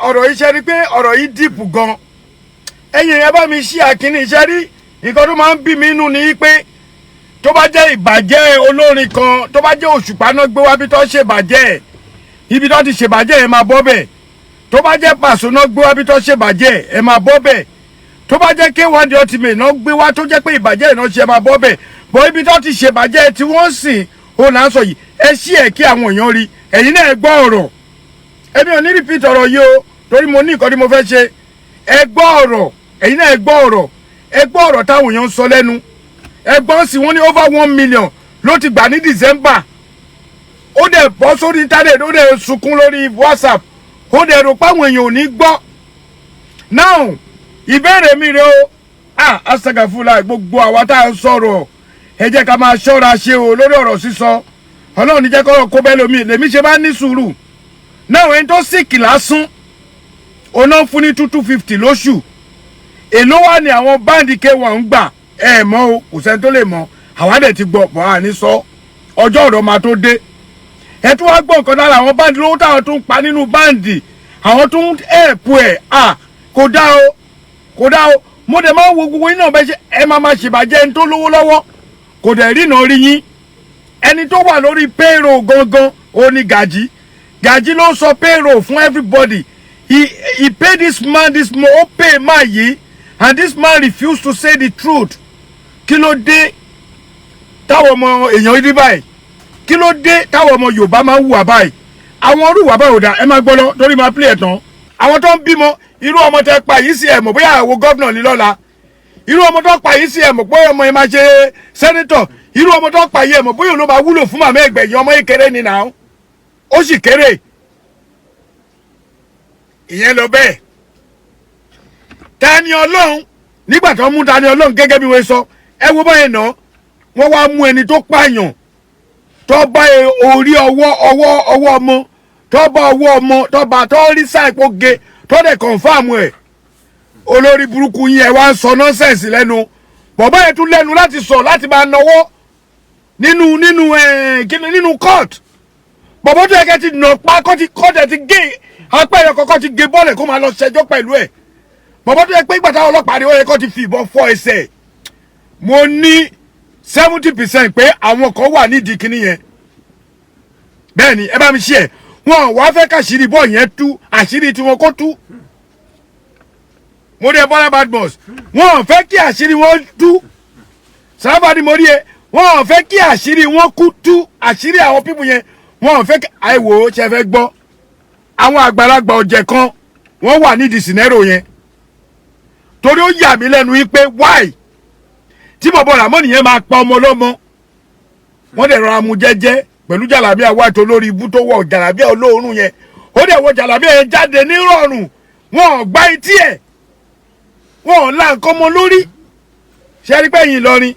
ọ̀rọ̀ yìí ṣe rí pé ọ̀rọ̀ yìí dìpù gan. Ẹ̀yin ẹ bá mi ṣí àkíní iṣẹ́ rí nǹkan tó máa ń bí mi nínú ni pé tó bá jẹ́ ìbàjẹ́ olórin kan tó bá jẹ́ Òṣùpá náà gbé wá bí tó ṣèbàjẹ́ ibi tó ti ṣèbàjẹ́ ẹ máa bọ́ bẹ̀. Tó bá jẹ́ Pàṣọ náà gbé wá bí tó ṣèbàjẹ́ ẹ máa bọ́ bẹ̀. Tó bá jẹ́ K1 The Ultimate náà gbé wá tó jẹ́ pé ìbàjẹ́ náà ṣe máa bọ́ bẹ̀. Bọ̀ ibi tó ti ṣèbàjẹ́ tí wọ́n sìn ó là ń sọ yìí ẹ ṣí ẹ̀ kí àwọn èèyàn rí ẹ̀yin náà gbọ́ ọ̀rọ̀. Èmi ò ní repeat ọ̀rọ̀ yìí o torí mo ní nǹkan tí mo fẹ́ ṣe. Ẹ gbọ́ ọ̀rọ̀ ẹ̀yin náà gbọ́ ọ̀rọ̀ ẹ gbọ́ ọ̀rọ̀ táwọn èèyàn ń sọ lẹ́nu. Ẹ gbọ́ sí wọn ní over 1 million ló ti gbà ní December. Ó dẹ̀ bọ́ sórí internet ó dẹ̀ sunkún lórí WhatsApp ó dẹ̀ rò pé àwọn èèyàn ò ní gbọ́. Now ìbéèrè mi rè o asagafula gbogbo àwa tá a sọ̀rọ̀ ẹ jẹ́ ká máa ṣọ́ra ṣe o lórí ọ̀rọ̀ sísọ Ọlọ́run ní jẹ́ kọ́rọ̀ kó bẹ́ẹ̀ lómi lèmi ṣe bá ní sùúrù. Náà ẹni tó sìkì lásán ọ̀nà fún ní 250 lóṣù èló wà ní àwọn báńdì K1 ń gbà ẹ mọ̀ o kò sẹ́ni tó lè mọ̀ àwa dẹ̀ ti gbọ́ pọ̀ àní sọ ọjọ́ ọ̀rọ̀ máa tó dé. Ẹ tún wá gbọ́ nǹkan lára àwọn báńdì lówó táwọn tó ń pa nínú báńdì àwọn tó ń ẹ̀pù ẹ̀ kò dá o kò dá o mo dẹ̀ máa ń wo gbogbo yín náà bẹ́ẹ̀ ṣe ẹ máa ṣèbàjẹ́ ẹni tó lówó lọ́wọ́ kò dẹ̀ rí iná rí yín ẹni tó wà lórí payroll gangan ó ní Gàjí ló sọ payroll fún everybody he pay this man ó pay man yìí and this man refused to say the truth. Kí ló dé táwọn ọmọ èèyàn rí báyìí kí ló dé táwọn ọmọ Yorùbá máa ń hùwà báyìí àwọn orúwà báyìí ò dá ẹ máa gbọ́ lọ torí máa play ẹ̀ tán àwọn tó ń bímọ irú ọmọ tẹ pa yìí sí ẹ mọ̀ bóyá àwọn gómìnà ní lọ́la irú ọmọ tó pa yìí sí ẹ mọ̀ bóyá ọmọ yẹn máa ṣe sẹ́nítọ̀ irú ọmọ tó pa yìí ẹ mọ̀ bóyá ló máa wúlò fún màmá ẹgbẹ̀yìn ọmọ yìí kéré ni nà ó sì kéré ìyẹn lọ bẹ́ẹ̀. Tani Ọlọ́run nígbà tó mú Tani Ọlọ́run gẹ́gẹ́ bí wọ́n sọ ẹ wo báyẹn náà wọ́n wá mú ẹni tó pààyàn tó bá orí ọwọ́ ọmọ tó bá ọwọ́ ọmọ tó bá tó rí sáìpó ge tó dẹ̀ kọ̀ǹfàmù ẹ̀ olórí burúkú yín ẹ wá ń sọ nọ́sẹ̀nsì lẹ́nu bọ̀bá yẹn tún lẹ́nu láti sọ láti máa náwó nínú court bọ̀bá tó yẹ kẹ́ ti nà pa kọ́tẹ̀ ti gé apẹ̀yẹ kọ́kọ́ ti gé bọ́ọ̀lù kó máa lọ ṣẹjọ́ pẹ̀lú ẹ̀ bọ̀bá tó yẹ pé ìgbà táwọn ọlọ́pàá rí ó yẹ kó ti fi ìbọn fọ́ ẹsẹ̀ mo ní 70% pé àwọn kan wà nídìí kinní yẹn bẹ́ẹ̀ ni ẹ bá mi ṣe ẹ̀ wọn wá fẹ́ káṣírí bọ́ọ̀ yẹn tú àṣírí tiwọn kó tú mo rí ẹ Bọ́lá Badmus wọn fẹ́ kí àṣírí wọn tú sábàdì mo rí ẹ wọn fẹ́ kí àṣírí wọn kú tú àṣírí àwọn pípù yẹn wọn fẹ́ kí àìwò ṣe fẹ́ gbọ́ àwọn àgbàlagbà ọ̀jẹ̀ kan wọ́n wà nídìí sinẹ́rò yẹn torí ó yà mí lẹ́nu wípé why tí bọ̀bọ̀ Ràmọ́nì yẹn máa pa ọmọ ọlọ́mọ wọ́n dẹ̀ rọra mu jẹ́jẹ́ pẹ̀lú jàlábíà white olórí ibú tó wọ̀ jàlábíà olóòórùn yẹn ó dẹ̀ wọ jàlábíà yẹn jáde nírọ̀rùn wọn ò gbá etí ẹ̀ wọn ò la nǹkan mọ́ lórí ṣe rí pé yìí lọrin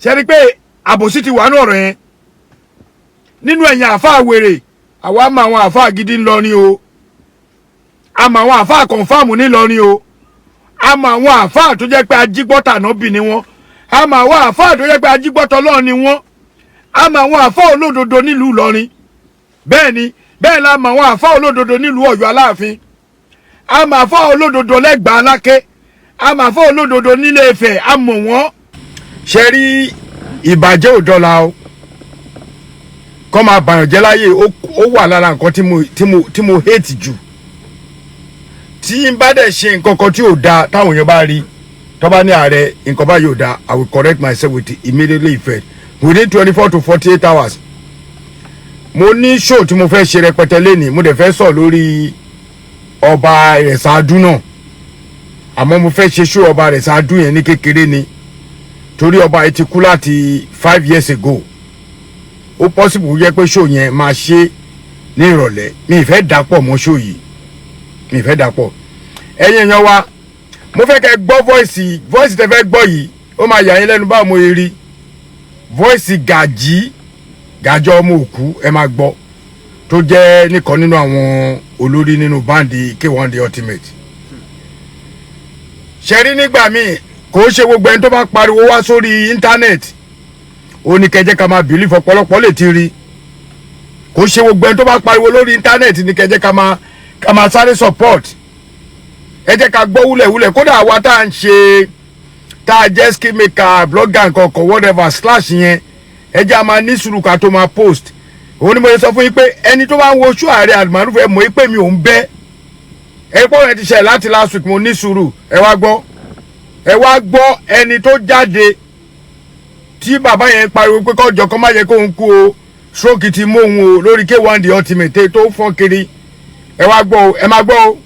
ṣe rí pé àbòsí ti wà ní ọ̀rọ̀ yẹn nínú ẹ̀yìn àáfàá wèrè àwa mọ àwọn àáfàá gidi ńlọrin o a mọ àwọn àáfàá kọ̀ǹfàmù ńlọrin o a mọ àwọn àáfàá tó jẹ́ pé ajígbọ́tà náà bì ní wọn a mọ àwọn àáfàá tó jẹ́ pé ajígbọ́tà Ọlọ́run ni wọn a mọ àwọn àáfàá olódodo nílùú Ìlọrin bẹ́ẹ̀ ni bẹ́ẹ̀ la mọ àwọn àáfàá olódodo nílùú Ọ̀yọ́ Aláàfin a mọ àáfàá olódodo lẹ́gbàá Aláké a mọ àáfàá olódodo nílé Ifẹ̀ a mọ̀ wọ́n. ṣe rí ìbàjẹ́ òdọ́la o kọ́ máa bàyàn jẹ́ láyé ó wà lára nǹkan tí mo hate jù tí n bá dẹ̀ ṣe nǹkan kan tí ò da táwọn èèyàn bá rí tó bá ní ààrẹ nǹkan bá yóò da I will correct myself with immediately effect within 24 to 48 hours. mo ní show tí mo fẹ́ ṣe rẹpẹtẹ lẹ́nìí mo dẹ̀ fẹ́ sọ lórí ọba Ìrẹ̀sàdún náà àmọ́ mo fẹ́ ṣe show ọba Ìrẹ̀sàdún yẹn ní kékeré ni torí ọba yìí ti kú láti 5 years ago ó possible yẹ pé show yẹn máa ṣe ní ìrọ̀lẹ́ mi ìfẹ́ dàpọ̀ mọ́ show yìí mi ìfẹ́ dàpọ̀ ẹ̀yin èèyàn wa mo fẹ́ kẹ́ gbọ́ voice tẹ́ fẹ́ gbọ́ yìí ó máa yà yín lẹ́nu báwo mo rí voice Gàjọ ọmọ òkú ẹ máa gbọ́ tó jẹ́ nìkan nínú àwọn olórí nínú báńdì K1 The Ultimate ṣe rí nígbà míì kò ṣe gbogbo ẹni tó bá pariwo wá sórí íńtánẹ́ẹ̀tì ó ní kẹjẹ ká máa bìlíf ọ̀pọ̀lọpọ̀ lè ti rí kò ṣe gbogbo ẹni tó bá pariwo lórí íńtánẹ́ẹ̀tì ní kẹjẹ ká ká máa sáré support ẹ jẹ́ ká gbọ́ wúlẹ̀wúlẹ̀ kódà àwa tá à ń ṣe tá a jẹ́ skill maker blogger nǹkan whatever slash yẹn ẹ jẹ́ a máa ní sùúrù ká tó máa post òun ni mo sọ fún yín pé ẹni tó bá ń wo ṣú ààrẹ Almaroof ẹ mọ̀ pé mi ò ń bẹ́ ẹ pọ́ rẹ ti ṣe láti last week mo ní sùúrù ẹ wá gbọ́ ẹni tó jáde tí bàbá yẹn pariwo pé kọ́jọ kan má yẹ kóun kú o stroke ti mú òun o lórí K1 the ultimate tó fọ́n kiri ẹ wá gbọ́ o ẹ máa gbọ́ o.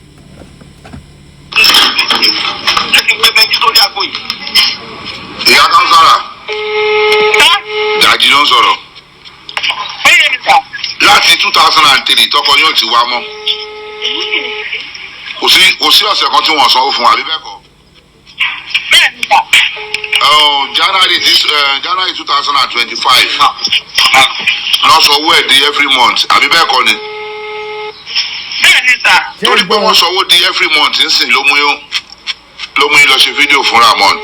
ìyá kan sára Gàjí ló ń sọ̀rọ̀ láti 2003 tọkọ yóò ti wá mọ́ kò sí ọ̀sẹ̀ kan tí wọ́n sanwó fún wa àbí bẹ́ẹ̀ kọ́. January 2025 lọ sọ owó ẹ̀ di every month àbí bẹ́ẹ̀ kọ́ ni. torí pé wọ́n sọ owó di every month nsìn ló mú yín lọ ṣe fídíò fún Ramon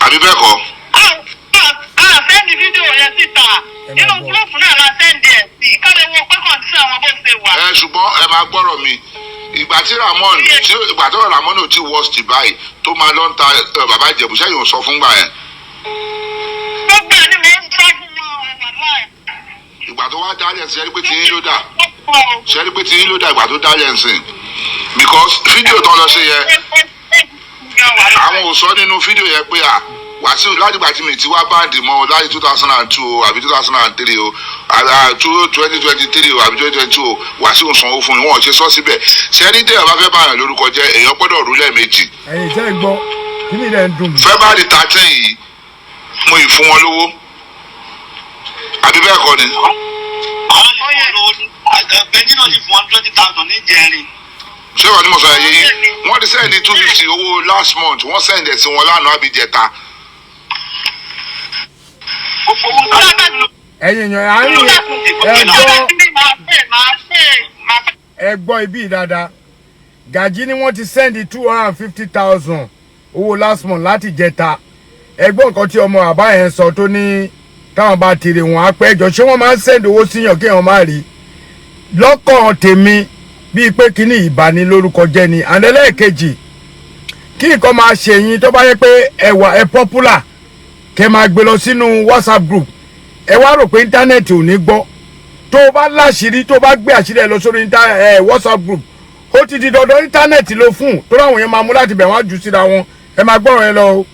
àbí bẹ́ẹ̀ kọ́. sẹ́ndì fídíò yẹn síta nínú gúrúùpù náà la sẹ́ndì ẹ̀ sí kálẹ̀ wo pé kọ̀ǹtíṣàn àwọn bó ṣe wà. Ṣùgbọ́n ẹ máa gbọ́rọ̀ mi ìgbà tí Ramon ìgbà tó Ramon ò tí worst báyìí tó máa lọ ń ta bàbá Ìjẹ̀bú sẹ́yìn ò sọ fún gbà yẹn. gbogbo ẹ̀ ni mo ń sọ fún wọn wàhálà ẹ̀. ìgbà tó wá dálẹ̀ ṣẹ́rí pé tiyín ló dà ìgbà tó dálẹ̀ ń sìn because fídíò tán lọ ṣe yẹ àwọn ò sọ nínú fídíò yẹn pé Wàsíù látìgbà tí mi ti wá báǹdì mọ́ láti 2002 o àbí 2003 o 2023 o àbí 2022 o Wàsíù sanwó fún mi wọn ò ṣe sọ síbẹ̀ ṣẹ́rí tẹ̀ bá fẹ́ báyàn lórúkọ jẹ́ èèyàn gbọ́dọ̀ rú lẹ́ẹ̀mejì. ẹ̀yin tẹ́ ẹ gbọ́ kí ni ilẹ̀ ń dùn mí. February 13 yìí mo ì fún wọn lówó àbí bẹ́ẹ̀ kọ́ ni. ṣé wàá ní mo sọ ẹ̀yẹ yìí wọ́n ti sẹ́ẹ̀dì 250 owó last month wọ́n sẹ́ẹ̀dì ẹ̀ sí wọn lánàá àbíjẹta. ẹ̀yin èèyàn àárín ẹ gbọ́ ibi dáadáa Gàjí ni wọ́n ti sẹ́ndì 250,000 owó last month láti jẹta ẹ gbọ́ nǹkan tí ọmọ àbá yẹn sọ tó ní táwọn bá tèrè wọn á pẹ́ jọ ṣé wọ́n máa ń sẹ́ndì owó síyàn kéèyàn má rí lọ́kàn tèmi bíi pé kíní ìbanilórúkọ jẹ́ ni àndẹ́lẹ́ẹ̀kejì kí nǹkan máa ṣe yín tó bá yẹ pé ẹ popular kẹ máa gbé lọ sínú WhatsApp group ẹ wá rò pé íńtánẹ́ẹ̀tì ò ní gbọ́ tó o bá láṣìírí tó o bá gbé àṣírí ẹ lọ sórí WhatsApp group ó ti di dandan íńtánẹ́ẹ̀tì ló fún tó láwọn yẹn máa mú láti bẹ̀ wọ́n á jù síra wọn ẹ máa gbọ́rọ̀ ẹ lọ o.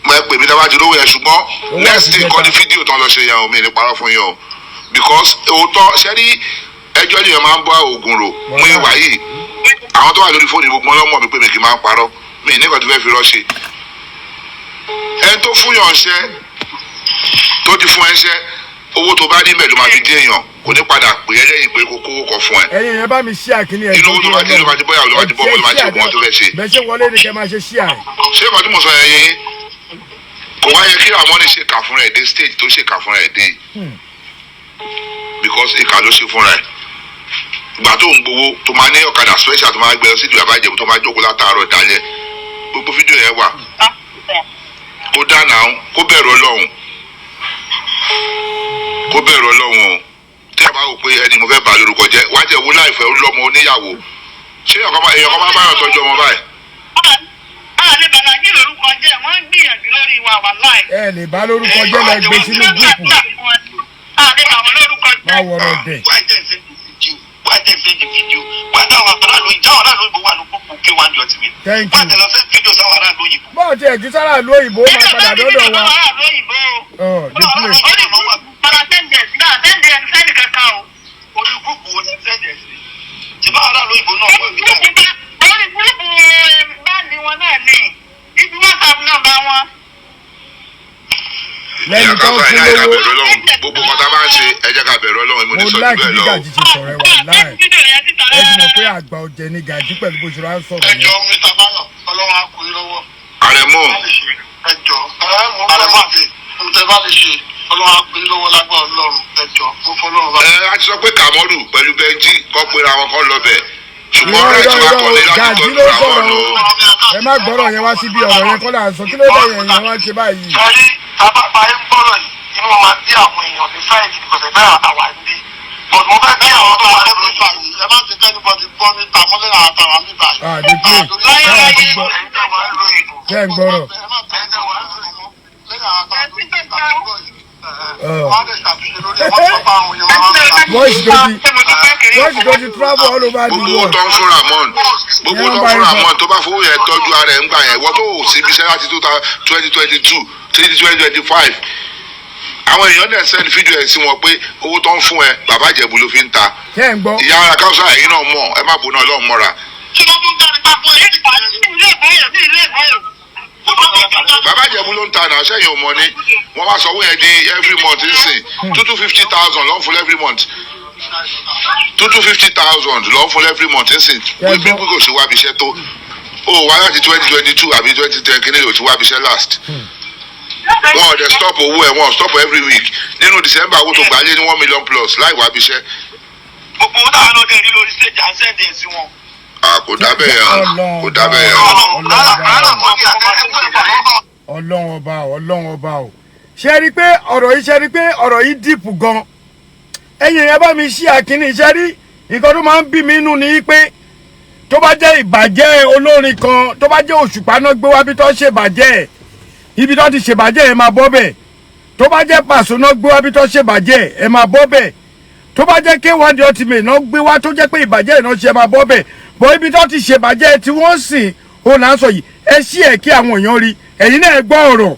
mo ẹ pè mí dábàá ti lówó yẹn ṣùgbọ́n next day kọ́ ni fídíò tán lọ ṣe yẹn o mi ní parọ́ fún yẹn o because òótọ́ ṣẹ́rí ẹjọ́ yẹn máa ń bọ́ ògùn rò mú ìwà yìí àwọn tó wà lórí fóònù gbogbo ọlọ́mọ mi pé mi kì í máa ń parọ́ mi ní nǹkan tó fẹ́ fi rọ́ṣe ẹni tó fún yàn ṣẹ́ tó ti fún ẹ ṣẹ́ owó tó bá ní mẹ́lú máa fi dé èèyàn kò ní padà pè é lẹ́yìn pé kó kówó kọ fún ẹ. ẹ̀yin yẹn bá mi ṣí àkíní ẹ̀ inú owó tó bá ti bọ́yà ló bá ti bọ́ ló máa ti ògùn tó fẹ́ ṣe. bẹ́ẹ̀ ṣe wọlé ni kẹ́ máa ṣe ṣí àì. ṣé ìmọ̀ tí mo sọ yẹn yín kò wá yẹ kí àwọn ní ṣe kà fúnra ẹ̀ dé stage tó ṣe kà fúnra ẹ̀ dé because ìkà ló ṣe fúnra ẹ̀ ìgbà tó ń gbowó tó máa ní ọ̀kadà special tó máa gbé ọ sí ìdìbò àbájẹ̀bù tó máa jókòó látàárọ̀ dalẹ́ gbogbo fídíò yẹn wà kó dáná kó bẹ̀rù Ọlọ́run o tí a bá wò pé ẹni mo fẹ́ bà lórúkọ jẹ́ wá jẹ́ wo láìfẹ́ lọ́mọ oníyàwó ṣé èèyàn kan máa báyọ̀ tọ́jú ọmọ báyìí. lè bàbá kí lórúkọ jẹ́ wọ́n ń gbìyànjú lórí wa wà láì. ẹ lè bá lórúkọ jẹ́ lọ gbé sínú gúúpù. má wọ̀rọ̀ dẹ̀. why they send the video why that one ara lo ìjà ara lo ìbò wà ní gbogbo K1 the ultimate thank you why they send video sáwọn ará lo ìbò. bọ́ọ̀ tí ẹ̀jú sára lo ìbò máa padà lọ́dọ̀ wa. sẹ́ndì kankan o. orí gúúpù wo ni sẹ́ndì ẹ̀ sí tí bá ará lo ìbò náà wọ́n fi dá. orí gúúpù báàdì wọn náà ní ibi WhatsApp nọ́mbà wọn. lẹ́yìn tó ń fún lówó gbogbo kan tá a bá ń ṣe ẹ jẹ́ ká bẹ̀rù Ọlọ́run mo ní sọ jù bẹ́ẹ̀ lọ. mo láì kí Gàjí ṣe sọ̀rọ̀ ẹ wà láì ẹ ti mọ̀ pé àgbà ọ̀jẹ̀ ni Gàjí pẹ̀lú bó ṣe wá ń sọ̀rọ̀ yẹn. ẹjọ́ Mr. Bayo Ọlọ́run á kún yín lọ́wọ́. Àrẹ̀mú. ẹjọ́ Àrẹ̀mú àti ǹjẹ́ bá lè ṣe Ọlọ́run á kún yín lọ́wọ́ lágbára Ọlọ́run ẹjọ́ mo fọ́ Ọlọ́run bá. a ti sọ pé Kàmọ́rù pẹ̀lú Bẹ́ńjì kọ́ pera wọn kọ́ lọ bẹ̀ ṣùgbọ́n rẹ̀ tí wàá kọ́lé láti tọ́jú àwọn lò. ẹ má gbọ́rọ̀ yẹn wá síbi ọ̀rọ̀ yẹn kọ́ là ń sọ kí ló dé yẹn wá ṣe báyìí. sọrí tábàbà ń gbọ́rọ̀ yìí inú máa bí àwọn èèyàn èèyàn ní sáìtì ìgbọ̀nsẹ̀ bẹ́ẹ̀ àtàwà ní. But mo fẹ́ kí àwọn tó wà lẹ́nu ìgbà yìí ẹ má ti kẹ́ni bọ́dí gbọ́ ní tàmọ́lẹ́ àtàwà ní báyìí. Ṣé ń gbọ́rọ̀? Wọ́n tó ti travel all over the world. Gbogbo tó ń fún Ramon tó bá fowó yẹn tọ́jú ara ẹ̀ ń gbà yẹn wọ́n tó ò síbi iṣẹ́ láti 2022 títí 2025. Àwọn èèyàn dẹ̀ send fídíò ẹ̀ sí wọn pé owó tó ń fún ẹ bàbá Ìjẹ̀bú ló fi ń ta. Ìyá ara káwùsà ẹ̀yìn náà mọ̀ ẹ má bò náà lọ́ọ̀ mọ́ra. Bàbá Ìjẹ̀bú ló ń ta náà sẹ́yìn ọmọ ni wọ́n wá sanwó yẹn di every month nsìn 250,000 lọ́n fún every month 250,000 lọ́n fún every month nsìn wípé kò sí wábi iṣẹ́ tó ó wá láti 2022 àbí 2010 kí ni yóò ti wábi iṣẹ́ last. Wọn ò dẹ̀ stop owó ẹ̀ wọ́n stop every week nínú December owó tó gbà lé ní 1 million plus láì wábi iṣẹ́. Gbogbo owó táwọn náà dẹ̀ rí lórí stage à ń sẹ́ndì ẹ̀ sí wọn. Kò dábẹ́ yẹn kò dábẹ́ yẹn. Ọlọ́run ọba o ṣe rí pé ọ̀rọ̀ yìí dìpù gan. Ẹ̀yin ẹ bá mi ṣí àkíní ṣe rí nǹkan tó máa ń bí mi nínú ni pé tó bá jẹ́ ìbàjẹ́ olórin kan tó bá jẹ́ Òṣùpá náà gbé wá bí tó ṣe bàjẹ́ ibi tó ti ṣe bàjẹ́ ẹ máa bọ́ bẹ̀ tó bá jẹ́ Pàṣọ náà gbé wá bí tó ṣe bàjẹ́ ẹ máa bọ́ bẹ̀ tó bá jẹ́ K1 The Ultimate náà gbé wá tó jẹ́ pé ìbàjẹ́ ìnáwó ṣe máa bọ́ bẹ̀ bọ́ ibi tó ti ṣe bàjẹ́ tí wọ́n sìn ó là ń sọ yìí ẹ ṣí ẹ̀ kí àwọn èèyàn rí ẹ̀yin náà ẹ gbọ́ ọ̀rọ̀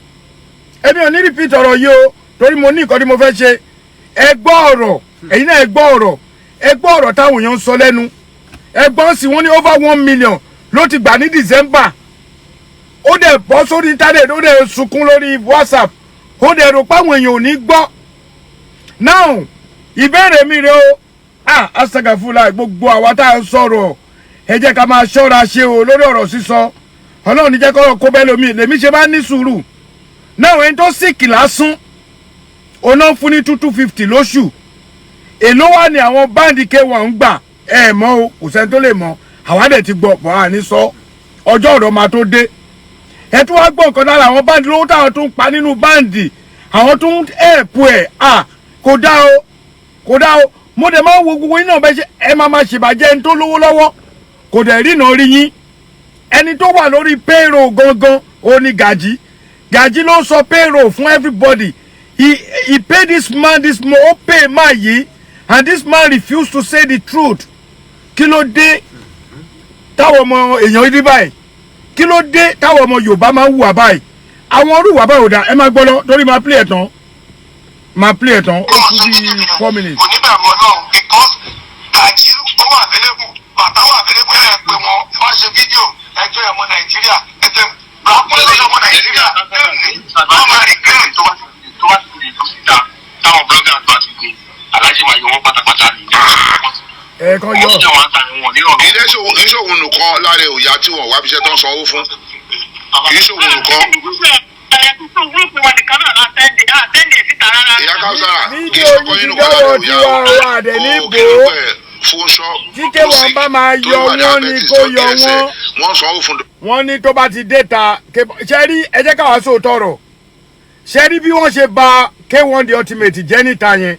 èmi ò ní repeat ọ̀rọ̀ yìí o torí mo ní nǹkan tí mo fẹ́ ṣe ẹ gbọ́ ọ̀rọ̀ ẹ̀yin náà ẹ gbọ́ ọ̀rọ̀ táwọn èèyàn ń sọ lẹ́nu ẹ gbọ́ sí wọn ní over 1 million ló ti gbà ní December ó dẹ̀ bọ́ sórí internet ó dẹ̀ sunkún lórí WhatsApp ó dẹ̀ rò páwọn èèyàn ò ní gbọ́ now ìbéèrè mi rẹ o asagafula gbogbo àwa tá à ń sọ̀rọ̀ ẹ jẹ́ ká máa ṣọ́ra ṣe o lórí ọ̀rọ̀ sísọ Ọlọ́run ní jẹ́ kọ́rọ̀ kó bẹ́ẹ̀ lómi lèmi ṣe máa ní sùúrù náà ẹni tó sìkì lásán ọ̀nà fún ní 250 lóṣù èló wà ní àwọn báńdì K1 ń gbà ẹ mọ̀ o kò sẹ́ni tó lè mọ̀ àwa dẹ̀ ti gbọ́ pọ̀ àní sọ ọjọ́ ọ̀rọ̀ máa tó dé ẹ tún wá gbọ́ nǹkan lára àwọn báńdì lówó táwọn tó ń pa nínú báńdì àwọn tó ń ẹ̀pù ẹ̀ kò dá o mo dẹ̀ máa wo gbogbo yín náà bẹ́ẹ̀ ṣe ẹ máa ṣèbàjẹ́ ẹni tó lówó lọ́wọ́ kò dẹ̀ rí náà rí yín ẹni tó wà lórí payroll gangan ó ní Gàjí ló sọ payroll fún everybody he pay this man ó pay man yìí and this man refused to say the truth kí ló dé táwọn ọmọ èèyàn rí báyìí kí ló dé táwọn ọmọ Yorùbá máa ń hùwà báyìí àwọn orúwà báyìí ò dá ẹ máa gbọ́ lọ torí máa play ẹ̀ tán ó kú bí 4 minutes. kò ní bẹ̀rù Ọlọ́run because Gàjí ó wà available bàtà wà available ẹ̀ pé wọn wọ́n ṣe fídíò ẹjọ́ ọmọ Nàìjíríà ẹjọ́ gbàgbọ́ ọmọ Nàìjíríà wọ́n máa rí kílẹ̀ tó bá ti lè tó síta táwọn blogger bá ti gbé aláṣẹ máa yọ wọn pátápátá nìyẹn. Kan yọ. Ilé ìṣòwò nìkan lára òòyà tí wọ́n wá bíṣẹ́ tó ń sanwó fún. Kì í ṣòwò nìkan. Ìyá Káúsárà kì í ṣọkọ nínú kan lára òòyà o. Jíjẹ́ wọn bá máa yọ wọ́n ni kó yọ wọ́n. Wọ́n sanwó fún. Wọ́n ní tó bá ti dé ta ṣe rí ẹ jẹ́ káwá sóòótọ́ rọ̀ ṣe rí bí wọ́n ṣe bà K1 The Ultimate jẹ́ níta yẹn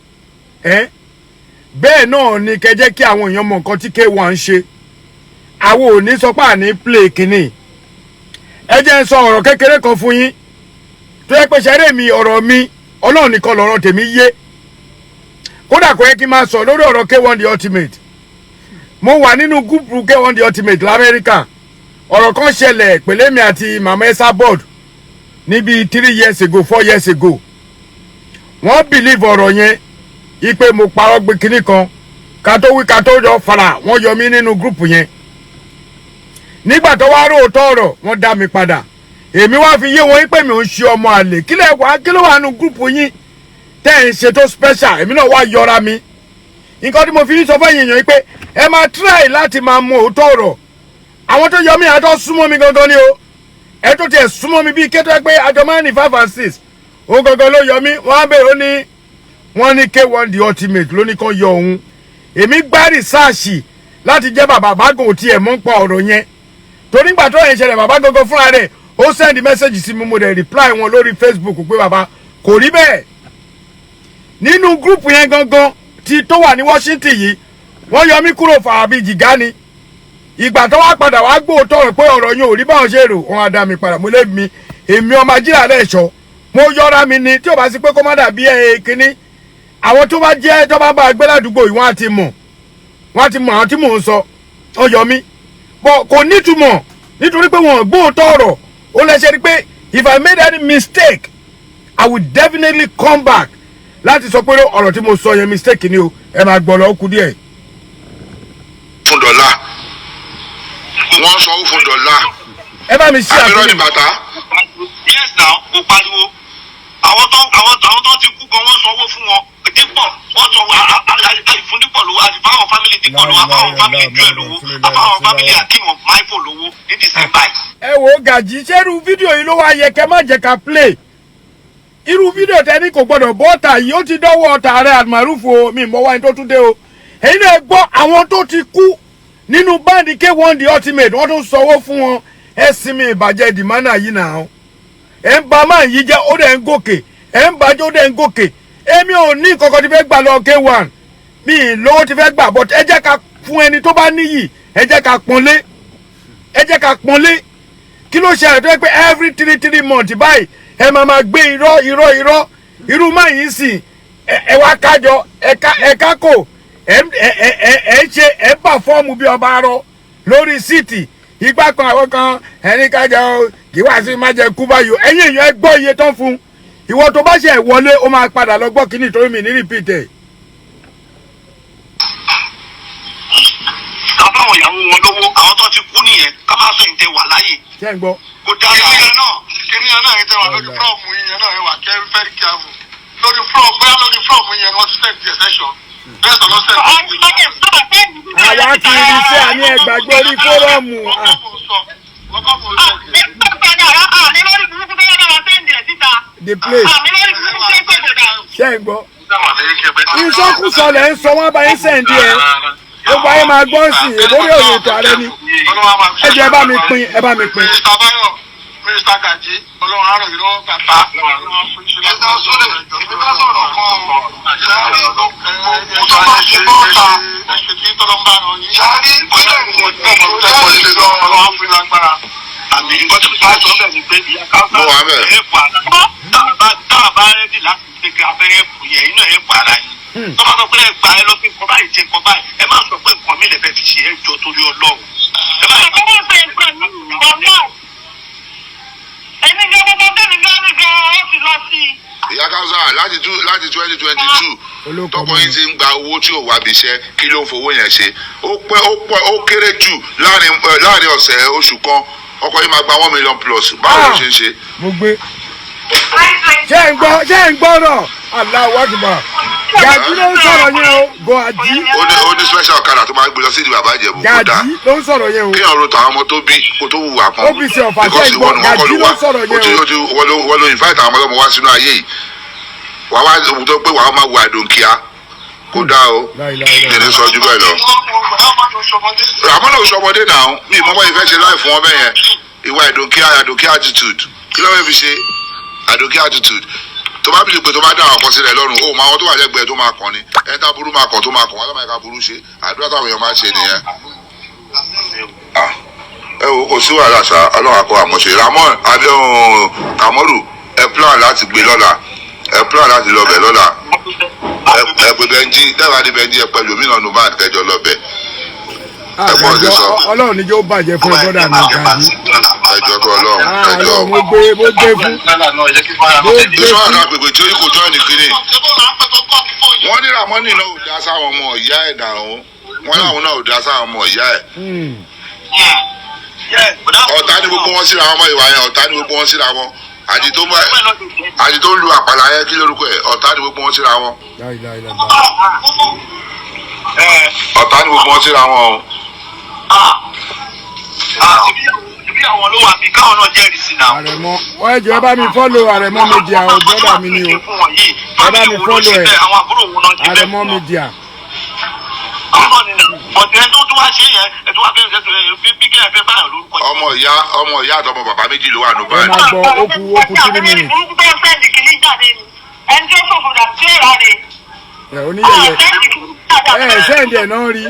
bẹ́ẹ̀ náà ni kẹjẹ́ kí àwọn èèyàn mọ nǹkan tí K1 ń ṣe àwọn ò ní sọ pé àní play kínní ẹ jẹ́ ń sọ ọ̀rọ̀ kékeré kan fún yín tó yẹ pé ṣeré mi ọ̀rọ̀ mi Ọlọ́run nìkan lọ̀rọ̀ tèmi yé kódà kò yẹ kí n máa sọ lórí ọ̀rọ̀ K1 The Ultimate mo wà nínú gúúpù K1 The Ultimate l'Amẹ́ríkà ọ̀rọ̀ kan ṣẹlẹ̀ pẹ̀lẹ́mi àti mama esa board níbi 3 years ago 4 years ago wọ́n believe ọ̀rọ̀ yẹn ipe mo parọ́ gbé kinní kan ká tó wí ká tó yọ fara wọ́n yọ mí nínú gúrùpù yẹn nígbà tó wá róòtọ́ ọ̀rọ̀ wọ́n dá mi padà èmi wá fi yé wọn pé mi ò ń ṣe ọmọ àlè kí ló wà nínú gúrùpù yín tẹ́ ẹ̀ ń ṣe tó special èmi náà wá yọra mi nǹkan tí mo fi sọ fún èèyàn pé ẹ máa try láti máa mọ òótọ́ ọ̀rọ̀ àwọn tó yọ mí àtọ́ súnmọ́ mi gangan ni o ẹ tó tiẹ̀ súnmọ́ mi bíi kétọ́ pé àjọ máa ń ní 5 and 6 òun gangan ló yọ mí wọ́n á bẹ̀rẹ̀ ó ní wọ́n ní K1 The Ultimate ló ní kán yọ òun èmi gbá rìsáàṣì láti jẹ́ bàbá bágò tí ẹ̀ mọ́ ń pa ọ̀rọ̀ yẹn torí nígbà tó yẹn ṣẹlẹ̀ bàbá gangan fúnra rẹ̀ ó send message sí mi mo dẹ̀ reply wọn lórí Facebook pé bàbá kò rí bẹ́ẹ̀ nínú group yẹn gangan tí tó wà ní Washington yìí wọ́n yọ mí kúrò fàbí jìgá ni ìgbà tó wá padà wá gbóòótọ́ rẹ̀ pé ọ̀rọ̀ yẹn ò rí báwọn ṣe rò wọ́n á dá mi padà mo lé mi èmi ọmọ ajílà lẹ́ẹ̀ṣọ́ mo yọra mi ni tí ò bá sí pé kó má dàbí kínní àwọn tó bá jẹ́ tó bá bá gbé ládùúgbò yìí wọ́n á ti mọ̀ àwọn tí mò ń sọ ó yọ mí bọ̀ kò nítumọ̀ nítorí pé wọ́n gbóòótọ́ ọ̀rọ̀ ó lè ṣe ni pé if I made any mistake I will definitely come back láti sọ pé ọ̀rọ̀ tí mo sọ yẹn mistake ni o ẹ máa gbọ́ lọ ó kú díẹ̀. fún dọ́là wọ́n sanwó fún dọ́là. ẹ bá mi ṣí àfihàn. àbírọ́ ni bàtà. yes now kò pariwo àwọn tó ti kú gan wọ́n sanwó fún wọn dípọ̀ wọ́n sọ àìfún dípọ̀ lówó àfáwọn family dípọ̀ lówó àfáwọn family jù ẹ̀ lówó àfáwọn family akíwọ̀n máìfò lówó ní December. ẹ wo Gàjí ṣẹ́rú fídíò yìí ló wá yẹ kẹ́ má jẹ́ ká play irú fídíò tẹ́ni kò gbọ́dọ̀ bọ́ ọ̀tà yìí ó ti dọ́wọ́ ọ̀tà rẹ̀ àmàrúfo mi mọ́ wáyé tó tún dé o èyí náà gbọ́ àwọn tó ti kú nínú báńdì K1 The Ultimate wọ́n tún sanwó fún wọn ẹ sinmi ìbàjẹ́ dìmánà yìí náà ẹ ń ba máa yìí jẹ́ ó dẹ̀ ń gòkè ẹ ń bàjẹ́ ó dẹ̀ ń gòkè èmi ò ní kankan tí fẹ́ gbà lọ K1 mi lówó tí fẹ́ gbà but ẹ jẹ́ ká fún ẹni tó bá níyì ẹ jẹ́ ká pọ́nlé kí ló ṣe àìtọ́ pé every 3 months báyìí ẹ máa gbé irọ́ irú máa yìí sì ẹ wá kájọ ẹ kákò ẹ ṣe ẹ bà fọ́ọ̀mù bí ọba arọ lórí síìtì ìgbà kan àwọn kan ẹni kájọ kí wá sí má jẹ kú báyìí ẹ̀yin èèyàn ẹ gbọ́ iye tán fún ìwọ tó bá ṣe wọlé ó máa padà lọ gbọ́ kíní torí mi ní repeat ẹ̀. káfáwọn ìyàwó wọn lówó àwọn tó ti kú nìyẹn ká máa sọ ìtẹ wà láyè. ṣé ń gbọ́. kò dára kìnìún náà yẹn tẹ wà lórí fúlọ̀mù yẹn náà yẹn wà very very careful lórí fúlọ̀mù bóyá lórí fúlọ̀mù yẹn ni wọ́n ti send the extension bẹ́ẹ̀ sọ ló send the extension. àwa ti rí iṣẹ́ àní ẹgbàgbé orí fórọ́ọ̀mù. the place. ṣé ń gbọ́. ìsọkúsọ lẹ̀ ń sọ wọ́n bá yín sẹ́ǹdì ẹ̀ gbogbo ayé máa gbọ́ sí i lórí òye ètò ààrẹ ni ẹ jẹ́ ẹ bá mi pín. Mr. Gaji ọlọ́run àárọ̀ yìí lọ́wọ́ bàbá. ẹ̀sán sólè ìbí bá sọ̀rọ̀ kan ẹ̀ṣẹ̀ tí tọ́lọ́ ń bá rọ yín. ṣáàrí ìpínlẹ̀ ọlọ́run fún lágbára. àmì nǹkan tó bá sọ bẹ́ẹ̀ ni pé ìyá káfíńtà ẹ̀ pa táwa bá rẹ́dì láti ṣe kí abẹ́rẹ́ kù yẹ inú ẹ̀ pa ara yín. tó bá sọ pé ẹ gbà ẹ lọ sí nǹkan báyìí ṣe nǹkan báyìí ẹ má sọ pé nǹkan mi lè fẹ́ fi ṣe é jọ torí ọlọ́run. Èmi gan gbogbo bẹ́ẹ̀ni gan ó ti lọ sí i. ìyá káwùsà láti 2022 tọkọ yín ti ń gba owó tí ò wá bí iṣẹ́ kí ló ń fowó yẹn ṣe ó kéré jù láàrin ọ̀sẹ̀ oṣù kan ọkọ yín máa gba 1 million plus báwo ló ṣe ń ṣe. mo gbé ṣé ń gbọ́ náà Allahu Akbar Gàjí ló ń sọ̀rọ̀ yẹn o Gàjí. ó ní special ọ̀kadà tó máa gbé lọ sí ìdí bàbá Ìjẹ̀bú kó dáa Gàjí ló ń sọ̀rọ̀ yẹn o. kéèyàn ro tàwọn ọmọ tó bí kó tó wùwà kan OPC ọ̀fà ṣe ń gbọ́ Gàjí ló ń sọ̀rọ̀ yẹn o. wọ́n ló invite àwọn ọmọlọ́mọ wá sínú ayé yìí wà wá tó pé wàá máa wà àdónkíá kó dáa o kìnìún sọ ju bẹ́ẹ̀ lọ. àmọ́ náà sọmọdé náà mi ìmọ̀ báyìí fẹ́ ṣe láì fún wọn bẹ́ẹ̀ yẹn ìwà àdónkíá attitude kí ló fẹ́ fi ṣe àdónkíá attitude tó bá bìlì pé tó bá dá àwọn kan sílẹ̀ lọ́rùn ó máa wọn tó wà lẹ́gbẹ̀ẹ́ tó máa kàn ní ẹni tá burú máa kàn tó máa kàn wọn lọ́mọ ẹ̀ka burú ṣe àdúrà táwọn èèyàn máa ṣe nìyẹn. ẹ wo kò sí wàhálà ṣá ọlọ́run àkọ́ àmọ̀ṣe ramon Kamoru ẹ plan láti gbé lọ́la ẹ plan láti lọ bẹ̀ lọ́la ẹ pé Benji dábàá ní Benji ẹ pẹ̀lú mí nínú báńkì kẹjọ lọ bẹ̀. Ọlọ́run níjó bàjẹ́ fún ọgọ́dà mi Gàjí. ẹjọ́ tó ọlọ́run ẹjọ́. mo gbé fún. ìṣọ́ àná àgbègbè tí ó yí kò jọ́ nìkíní. wọ́n ní Ramoni náà ò dá sáwọn ọmọ ìyá ẹ̀ dàrún wọ́n láwọn náà ò dá sáwọn ọmọ ìyá ẹ̀. ọ̀tá ní gbogbo wọn síra wọn mọ ìwà yẹn ọ̀tá ní gbogbo wọn síra wọn àti tó ń lu àpàlà yẹn kí lórúkọ ẹ̀ ọ̀tá ní gbogbo wọn síra wọn. ọ̀tá ní gbogbo wọn síra wọn o. bí àwọn ló wà bí káwọn náà jẹ́rìí sí náà. Àrẹ̀mọ ọ ẹ jọ̀ọ́ ẹ bá mi fọ́lọ̀ Àrẹ̀mọ Media ọ brọ́dà mi ni o ẹ bá mi fọ́lọ̀ ẹ Àrẹ̀mọ Media. ọ̀tẹ̀ tó tún wá ṣe yẹn ẹ̀tọ́ wá fẹ́ẹ́ bí kí ẹ fẹ́ báyọ̀ lórúkọ. ọmọ ìyá àtọmọ bàbá méjì ló wà nù báyìí. ẹ máa gbọ́ ó kú 3 minutes. ẹni tí ó sọ̀fọ̀ dà sí ìrà rẹ̀ sẹ́ǹdì ẹ̀ náà rí.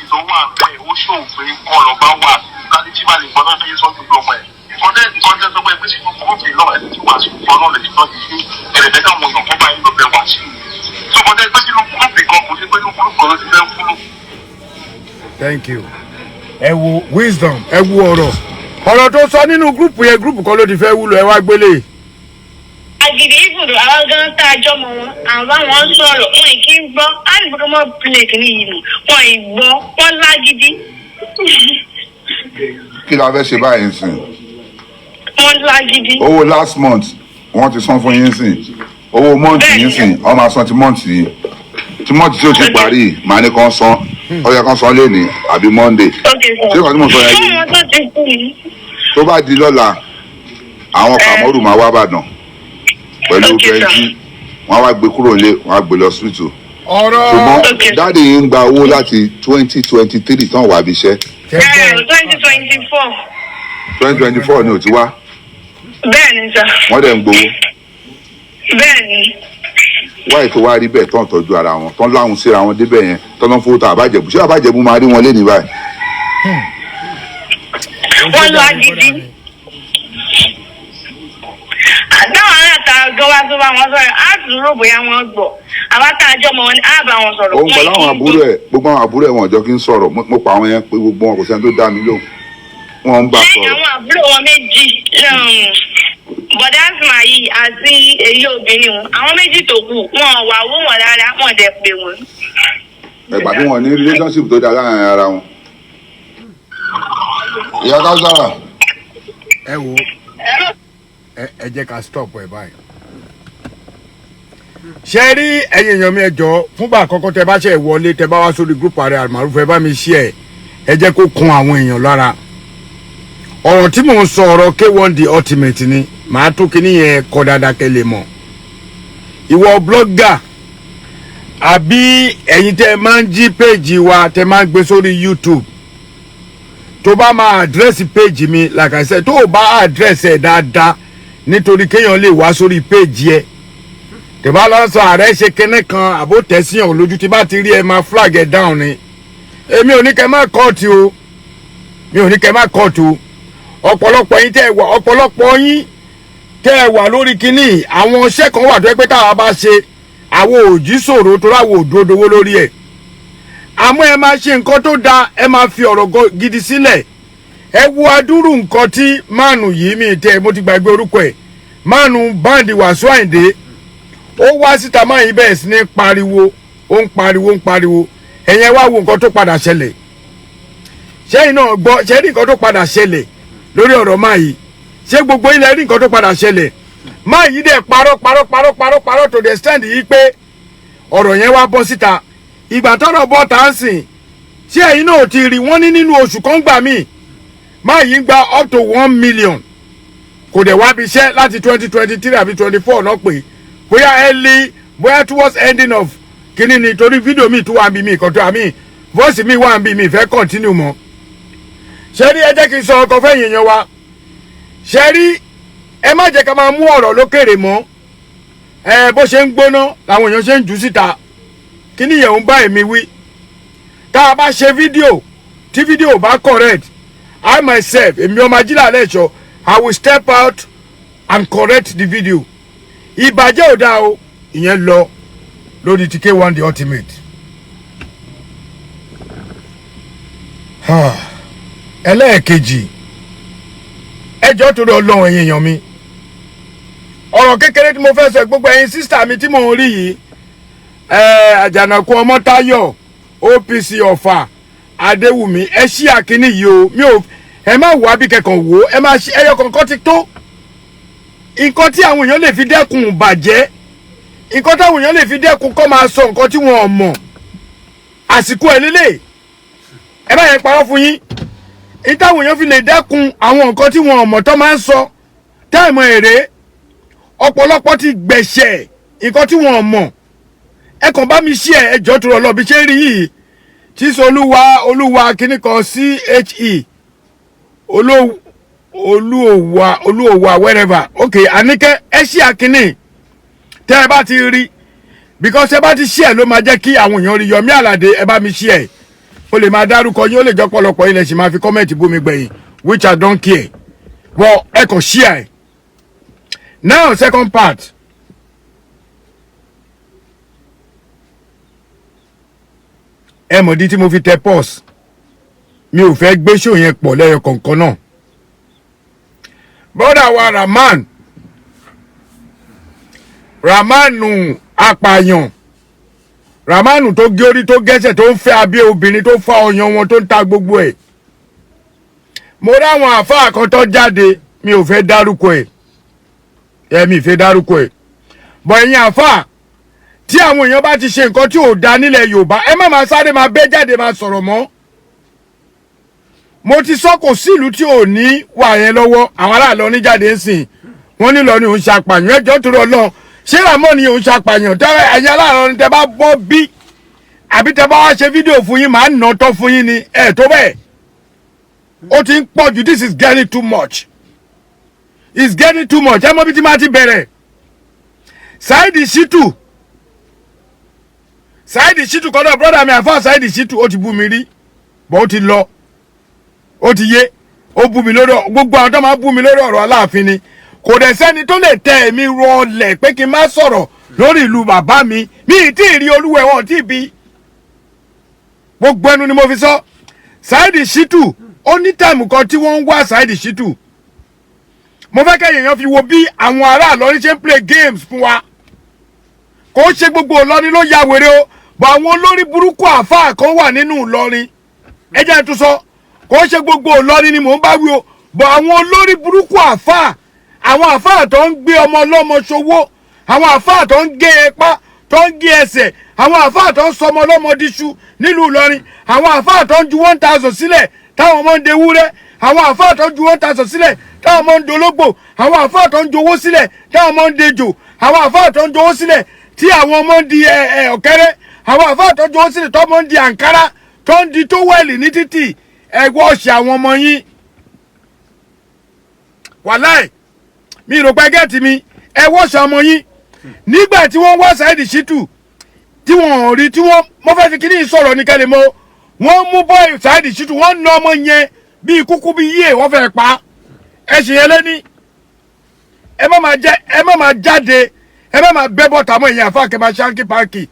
ìdánwò àbẹ́ ó ṣòfin kọlọ̀ bá wà láti tí màá lè gbọ́dọ̀ ní sọ́jú lọ́mọ ẹ̀. ìkọ́jẹ́ sọ pé ẹgbẹ́ sínú kọ́ọ̀tì náà ẹni tí wà sí ìfọ́nà lè fi tọ́jú sí ẹ̀rẹ̀dẹ́ káwọn èèyàn kọ́ bá yín lọ bẹ̀ wá sí. ìkọ́jẹ́ ẹgbẹ́ sínú kọ́ọ̀tì kan kò sí pé ní kúrúkọ ló ti fẹ́ kúrú. Thank you. Ẹ wo wisdom, ẹ wo ọ̀rọ̀ tó sọ nínú gúrùpù yẹn gúrùpù kan ló ti fẹ́ wúlò ẹ wá gbélé. Àgìdì ibùdó àwọn gan tá a jọ mọ wọn àwọn wọn sọ̀rọ̀ wọn kì í gbọ́ àdìbò mọ plate ní ìlú wọn ì gbọ́ wọn lágídí. kí la fẹ́ ṣe báyìí sìn. wọn lágídí. owó last month wọ́n ti san fún yín sìn owó month yín sìn wọ́n máa san ti month yìí tí month tí ó ti parí màá ní kàn san ó yẹ kàn san lẹ́ni àbí Monday. ṣé ìkànnì tí mo sọ yẹn yìí tó bá di lọ́la àwọn Kàmọ́rù máa wá Ìbàdàn pẹ̀lú bẹ́ńkì wọ́n wá gbé kúrò lé wọ́n á gbé lọ síìtù. ṣùgbọ́n dáàdi yìí ń gba owó láti 2023 tán wà bí iṣẹ́. 2024 ni ò ti wá. bẹ́ẹ̀ni sà. wọ́n dẹ̀ ń gbowó. bẹ́ẹ̀ni. wáyé tó wá rí bẹ́ẹ̀ tán tọ́jú ara wọn tán láhùn síra wọn débẹ̀ yẹn tán náà fowó ta àbájẹ̀bù ṣé àbájẹ̀bù máa rí wọn lé ní báyìí. wọ́n lọ agídí. àtàwọn aláta gọ́wá tó bá wọn sọ̀rọ̀ á dúró bóyá wọ́n gbọ́ àwọn tá a jọ mọ̀ ní á bá wọn sọ̀rọ̀. òun pẹ̀lú àwọn àbúrò ẹ̀ gbogbo àwọn àbúrò ẹ̀ wọn ọ̀jọ́ kí ń sọ̀rọ̀ mo pa àwọn yẹn pé gbogbo wọn kò sẹ́ni tó dá mi lóhùn wọ́n ń bá sọ̀rọ̀. lẹ́yìn àwọn àbúrò wọn méjì bọ̀dá Ismail àti èyí obìnrin wọn àwọn méjì tó kù wọn wà wó wọn rárá wọn dẹ̀ pé wọn. ẹgbà tí wọn ní relationship tó dáa láàrin ara wọn. ìyá kására. ẹ wo ẹ jẹ́ ká stop ẹ báyìí. ṣe rí ẹ̀yin èèyàn mi ẹ jọ̀ọ́ fúngbà àkọ́kọ́ tẹ bá ṣe wọlé tẹ bá wá sórí group Ààrẹ Almaroof ẹ bá mi share ẹ jẹ́ kó kun àwọn èèyàn lára. ọ̀rọ̀ tí mò ń sọ ọ̀rọ̀ K1 the ultimate ni màá tó kíní yẹn kọ́ dáadáa kẹ́ lè mọ̀. ìwọ blogger àbí ẹ̀yin tẹ́ máa ń jí péèjì wa tẹ́ máa ń gbé sórí YouTube tó bá máa àdírẹ́sì péèjì mi like I said tó o bá àdírẹ́sì ẹ̀ dáadáa nítorí kéèyàn lè wá sórí péèjì ẹ tẹ́ bá lọ sọ ààrẹ ṣe kẹ́nẹ́ kan àbó tẹ̀síyàn lójú tí bá ti rí ẹ máa flag ẹ down ni èmi ò ní kẹ́ má kọ́ọ̀tì o mi ò ní kẹ́ má kọ́ọ̀tì o ọ̀pọ̀lọpọ̀ yín tẹ́ ẹ wà ọ̀pọ̀lọpọ̀ yín tẹ́ ẹ wà lórí kínní àwọn iṣẹ́ kan wà tó ẹ pé táwa bá ṣe àwọn òjì ṣòro tó láwọn òdòdówó lórí ẹ̀ àmọ́ ẹ máa ṣe nǹkan tó dáa ẹ máa fi ọ̀rọ̀ gidi sílẹ̀ ẹ wo adúrú nǹkan tí máànù yìí mi tẹ mo ti gbàgbé orúkọ ẹ̀ máànù báǹdì Wasiu Ayinde ó wá síta máa yín bẹ́ẹ̀ sí ní pariwo ó ń pariwo ẹ̀yẹn wá wo nǹkan tó padà ṣẹlẹ̀ ṣẹ́yìn náà gbọ́ ṣẹ́ rí nǹkan tó padà ṣẹlẹ̀ lórí ọ̀rọ̀ máa yìí ṣé gbogbo ilẹ̀ rí nǹkan tó padà ṣẹlẹ̀ máa yìí dẹ̀ parọ́ to the extent yìí pé ọ̀rọ̀ yẹn wá bọ́ síta ìgbà tọ́rọ̀ bọ́ tá ń sìn ṣé ẹ̀yin náà ti rí wọ́n ní nínú oṣù kan gbà míì máa yìí gba up to 1 million kò dẹ̀ wá bí iṣẹ́ láti 2023 àbí 24 náà pé bóyá early bóyá towards ending of kíní ni torí fídíò mi tún wà ń bí mi ìkọ̀tọ̀ àmì voice mi wà ń bí mi ìfẹ́ continue mọ́ ṣé rí ẹ jẹ́ kí n sọ ọkọ̀ fẹ́yìn èèyàn wa ṣé rí ẹ má jẹ́ ká máa mú ọ̀rọ̀ lókèrè mọ́ bó ṣe ń gbóná làwọn èèyàn ṣe ń jù síta kíní yẹn ń bá èmi wí tá a bá ṣe fídíò tí fídíò bá correct I myself èmi ọmọ ajílà lẹ́ṣọ́ I will step out and correct the video ìbàjẹ́ ò dáa o ìyẹn lọ lórí ti K1 the ultimate. ẹlẹ́ẹ̀kejì ẹjọ́ torí ọlọ́run ẹ̀yin èèyàn mi ọ̀rọ̀ kékeré tí mo fẹ́ sọ gbogbo ẹ̀yin sísítà mi tí mò ń rí yìí àjànàkú ọmọtáyọ̀ OPC ọ̀fà adéwùmí ẹ ṣí àkíní yìí o mi ò ẹ má wá bí kẹkàn wò ẹ má ṣí ẹyọ kọ̀ọ̀kan ti tó nǹkan tí àwọn èèyàn lè fi dẹ́kun bàjẹ́ nǹkan táwọn èèyàn lè fi dẹ́kun kọ́ máa sọ nǹkan tí wọ́n mọ̀ àsìkò ẹ̀ lélẹ̀ ẹ má yẹn parọ́ fún yín ìtàwọn èèyàn fi lè dẹ́kun àwọn nǹkan tí wọ́n mọ̀ tó máa ń sọ táìmọ̀ èrè ọ̀pọ̀lọpọ̀ ti gbẹ̀ṣẹ̀ nǹkan tí wọ́n mọ̀ ẹ kàn bá mi ṣí ẹjọ́ tó rọ̀ lọ bí ṣe rí yìí tí sọ olúwa kíní kan CHE olúwa wherever okay Àníkẹ́ ẹ share kíní tẹ́ ẹ bá ti rí because ẹ bá ti share ló máa jẹ́ kí àwọn èèyàn rí Yomi Alade ẹ bá mi share o lè máa dárúkọ yín ó lè jọ pọ̀lọpọ̀ yín lẹ sì máa fi comment bú mi gbẹ̀yìn which I don't care well ẹ kàn share now second part ẹ mọ̀ di tí mo fi tẹ pause mi ò fẹ́ gbé show yẹn pọ̀ lẹ́yọ kọ̀ọ̀kan náà bọ́dà wa Ramanu apààyàn Ramanu tó gé orí tó gẹ́sẹ̀ tó ń fẹ́ abẹ́ obìnrin tó fa ọyàn wọn tó ń ta gbogbo ẹ̀ mo ráwọn àfáà kan tó jáde mi ò fẹ́ dárúkọ ẹ̀ mi fẹ́ dárúkọ ẹ̀ bọ̀ ẹ̀yin àfáà tí àwọn èèyàn bá ti ṣe nǹkan tí ò da nílẹ̀ Yorùbá ẹ má máa sáré máa bẹ́ jáde máa sọ̀rọ̀ mọ́ mo ti sọ kò sílùú tí ò ní wà yẹn lọ́wọ́ àwọn aráàlú ní jáde ń sìn wọ́n ní lọ ní òun ṣàpàyàn ẹjọ́ tó rọ lọ ṣé Ramon ní òun ṣàpàyàn tẹ́wọ́ ẹ̀yin aláàrọ̀ ní tẹ́ bá bọ́ bí àbí tẹ́ bá wá ṣe fídíò fún yín màá nà tọ́ fún yín ni ẹ̀ tó bẹ́ẹ̀ ó ti ń pọ̀ jù this is getting too much it's getting too much ẹ mọ̀ bí tí máa ti bẹ̀rẹ̀ Saidi Shittu kọ́dọ̀ brọ́dà mi àfáà Saidi Shittu ó ti bú mi rí bọ́ ó ti lọ ó ti yé ó bú mi lórí gbogbo àwọn tó máa bú mi lórí ọ̀rọ̀ Aláàfin ni kò dẹ̀ sẹ́ni tó lè tẹ èmi rọlẹ̀ pé kí n má sọ̀rọ̀ lórí ìlú bàbá mi mi tí ì rí olúwẹ̀ wọn tí ì bí gbogbo ẹnu ni mo fi sọ Saidi Shittu ó ní táìmù kan tí wọ́n ń wá Saidi Shittu mo fẹ́ kẹ́yìn èèyàn fi wo bí àwọn ará Ìlọrin ṣe ń play games fún wa kò ṣe gbogbo Ìlọrin ló ya wèrè o bọ̀ àwọn olórí burúkú àfáà kan wà nínú Ìlọrin ẹ jẹ́ tó sọ kò ṣe gbogbo Ìlọrin ni mò ń bá wí o bọ̀ àwọn olórí burúkú àfáà àwọn àfáà tó ń gbé ọmọ ọlọ́mọ ṣòwò àwọn àfáà tó ń gé ẹpá tó ń gé ẹsẹ̀ àwọn àfáà tó ń sọmọ ọlọ́mọ díṣu nílùú Ìlọrin àwọn àfáà tó ń ju 1000 sílẹ̀ táwọn ọmọ ń de ewúrẹ́ àwọn àfáà tó ń ju 1000 sílẹ̀ táwọn ọmọ ń dológbò àwọn àfáà tó ń jowó sílẹ̀ táwọn ọmọ ń dejò àwọn àfáà tó ń jowó sílẹ̀ tí àwọn ọmọ ń di ọ̀kẹ́rẹ́ àwọn àfáà tó ń jowó sílẹ̀ tó ọmọ ń di àǹkárá tó ń di tówẹ́ẹ̀lì ní títì ẹgbẹ́ ọ̀sẹ̀ àwọn ọmọ yín wàláì mi rò pé gẹ́ẹ̀tì mi ẹ wọ́ọ̀ṣẹ̀ ọmọ yín nígbà tí wọ́n wá Saidi Shittu tí wọ́n rí tí wọ́n mọ́ fẹ́ fi kíní sọ̀rọ̀ ní kẹ́lẹ́ mọ́ wọ́n mú bọ́ọ̀ Saidi Shittu wọ́n ná ọmọ yẹn bíi kúkú bíi yíyẹ wọ́n fẹ́ pa ẹ ṣe yẹn lẹ́ni ẹ má máa jáde ẹ má máa bẹ́ bọ́ta mọ́ èèyàn àfa kẹ́ máa ṣáńkì páàkì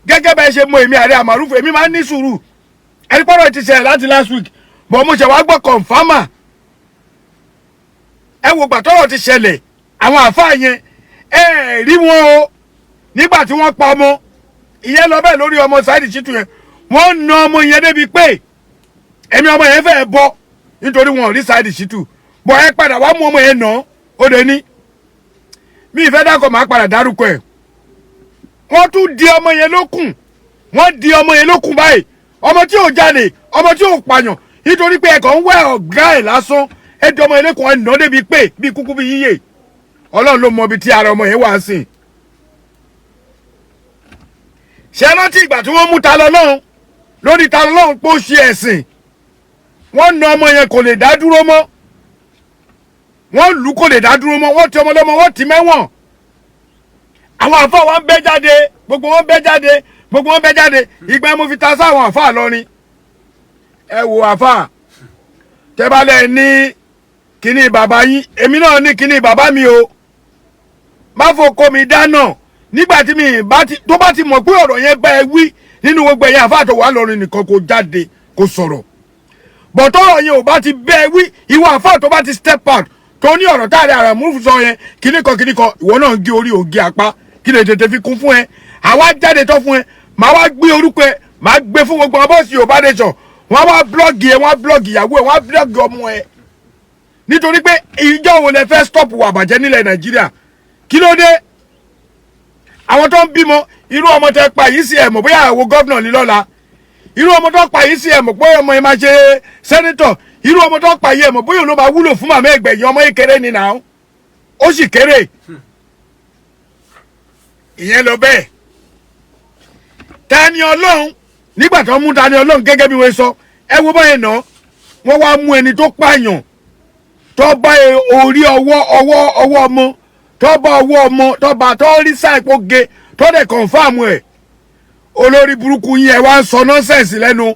gẹ́gẹ́ bẹ́ẹ̀ ṣe mọ èmi àrẹ àmàrúfù èmi máa ń ní sùúrù ẹni pọ́nrọ̀ ti ṣẹlẹ̀ láti last week bọ̀ mo ṣe wá gbọ́ kọ̀ǹfàmà ẹ wo gbàtọ́rọ̀ ti ṣẹlẹ̀ àwọn àfáà yẹn ẹ rí wọn o nígbà tí wọ́n pa ọmọ ìyẹn lọ bẹ́ẹ̀ lórí ọmọ Saidi Shittu yẹn wọ́n na ọmọ yẹn débi pé ẹ̀mí ọmọ yẹn fẹ́ẹ́ bọ́ nítorí wọn ò rí Saidi Shittu bọ̀ ẹ padà wá mú ọmọ yẹn nà ó dé ní mi ìfẹ́ dákọ̀ máa padà dárúkọ ẹ̀ wọ́n tún di ọmọ yẹn lókùn wọ́n di ọmọ yẹn lókùn báyìí ọmọ tí ò jalè ọmọ tí ò pààyàn nítorí pé ẹ̀kọ́ ń wẹ̀ ọ̀gá ẹ̀ lásán ẹ di ọmọ yẹn lẹ́kọ̀ọ́ ẹ̀ nà débi pé bí kúkú bí yíyẹ Ọlọ́run ló mọ ibi tí ara ọmọ yẹn wà sí. ṣé rántí ìgbà tí wọ́n mú ta lọ lọ́hùn lórí ta lọ lọ́hùn pé ó ṣe ẹ̀sìn wọ́n na ọmọ yẹn kò lè dá dúró mọ́ wọ́n lù kò lè dá dúró mọ́ wọ́n ti ọmọ lọ́mọ wọ́n ti mẹ́wọ̀n àwọn àfáà wọn bẹ́ jáde gbogbo wọn bẹ́ jáde ìgbà mo fi ta sáwọn àfáà lọ́rin ẹ wo àfáà tẹ́bálẹ̀ ní kíní bàbá yín èmi náà ní kíní bàbá mi o má fòkó mi dáná nígbà tí mi tó bá ti mọ̀ pé ọ̀rọ̀ yẹn bá ẹ wí nínú gbogbo ẹ̀yìn àfáà tó wà lọ́rin nìkan kò jáde kò sọ̀rọ̀ bọ̀tọ́rọ̀ yẹn ò bá ti bẹ́ ẹ wí ìwọ àfáà tó bá ti step out tó ní ọ̀rọ̀ táàrí ara múfù sọ yẹn kíní kan ìwọ náà ń gé orí ògì apá kí lè tètè fi kún fún ẹ àwa jáde tán fún ẹ màá wá gbé orúkọ ẹ màá gbé fún gbogbo abọ́sì Yorùbá nation wọ́n wá blọ́ọ̀gì ẹ wọ́n blọ́ọ̀gì ìyàwó ẹ wọ́n blọ́ọ̀gì ọmọ ẹ nítorí pé ìjọ wo lẹ fẹ́ stop wà bàjẹ́ nílẹ̀ Nàìjíríà kí ló dé àwọn tó ń bímọ irú ọmọ tẹ pa yìí sí ẹ mọ̀ bóyá àwọn gọ́vnà ní lọ́la irú ọmọ tó pa yìí sí ẹ mọ̀ pé ọmọ ẹ máa ṣe sẹ́nítọ̀ irú ọmọ tó pa yìí ẹ mọ̀ bóyá ló máa wúlò fún màmá ẹgbẹ̀yìn ọmọ yìí kéré ni náà ó sì kéré ìyẹn lọ bẹ́ẹ̀ Tani Ọlọ́run nígbà tó mú Tani Ọlọ́run gẹ́gẹ́ bí wọ́n sọ ẹ wo báyẹn náà wọ́n wá mú ẹni tó pààyàn tó bá orí ọwọ́ ọmọ tó bá owó ọmọ tó bá tó rí sáìpò ge tó dẹ̀ confam ẹ̀ olórí burúkú yín ẹ wá ń sọ nọ́sẹ̀nsì lẹ́nu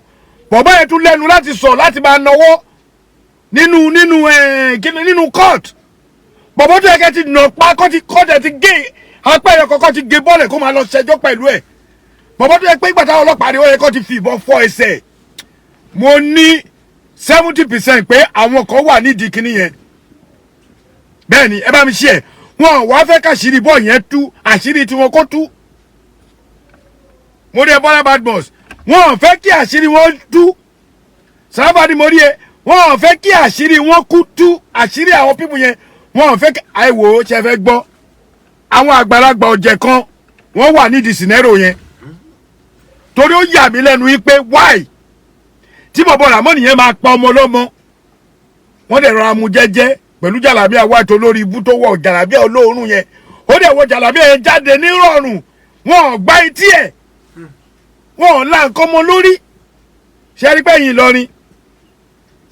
bọ̀bá yẹn tún lẹ́nu láti sọ láti máa náwó nínú court bọ̀bá tó yẹ kẹ́ ti nà pa kọ́tẹ̀ ti gé apẹ̀rẹ̀ kọ́kọ́ ti gé bọ́ọ̀lẹ̀ kó máa lọ ṣẹjọ́ pẹ̀lú ẹ̀ bọ̀bá tó yẹ pé ìgbà táwọn ọlọ́pàá rí ó yẹ kó ti fi ìbọn fọ́ ẹsẹ̀ mo ní 70% pé àwọn kan wà nídìí kíní yẹn bẹ́ẹ̀ ni ẹ bá mi ṣe ẹ̀ wọn wá fẹ́ káṣírí bọ́ọ̀ yẹn tú àṣírí tí wọn kó tú mo rí ẹ Bọ́lá Badmus wọn fẹ́ kí àṣírí wọn tú sábàdí mo rí ẹ wọn fẹ́ kí àṣírí wọn kú tú àṣírí àwọn pípù yẹn wọn fẹ́ kí àìwò ṣe fẹ́ gbọ́ àwọn àgbàlagbà ọ̀jẹ̀ kan wọ́n wà nídìí sinẹ́rò yẹn torí ó yà mí lẹ́nu yìí pé why tí bọ̀bọ̀ Ramoni yẹn máa pa ọmọ ọlọ́mọ wọ́n dẹ̀ rọra mu jẹ́jẹ́ pẹ̀lú jàlábíà white olórí ibú tó wọ̀ jàlábíà olóòórùn yẹn ó dẹ̀ wọ jàlábíà yẹn jáde nírọ̀rùn wọn ò gbá etí ẹ̀ wọn ò la nǹkan mọ́ lórí ṣe rí pé yìí lọrin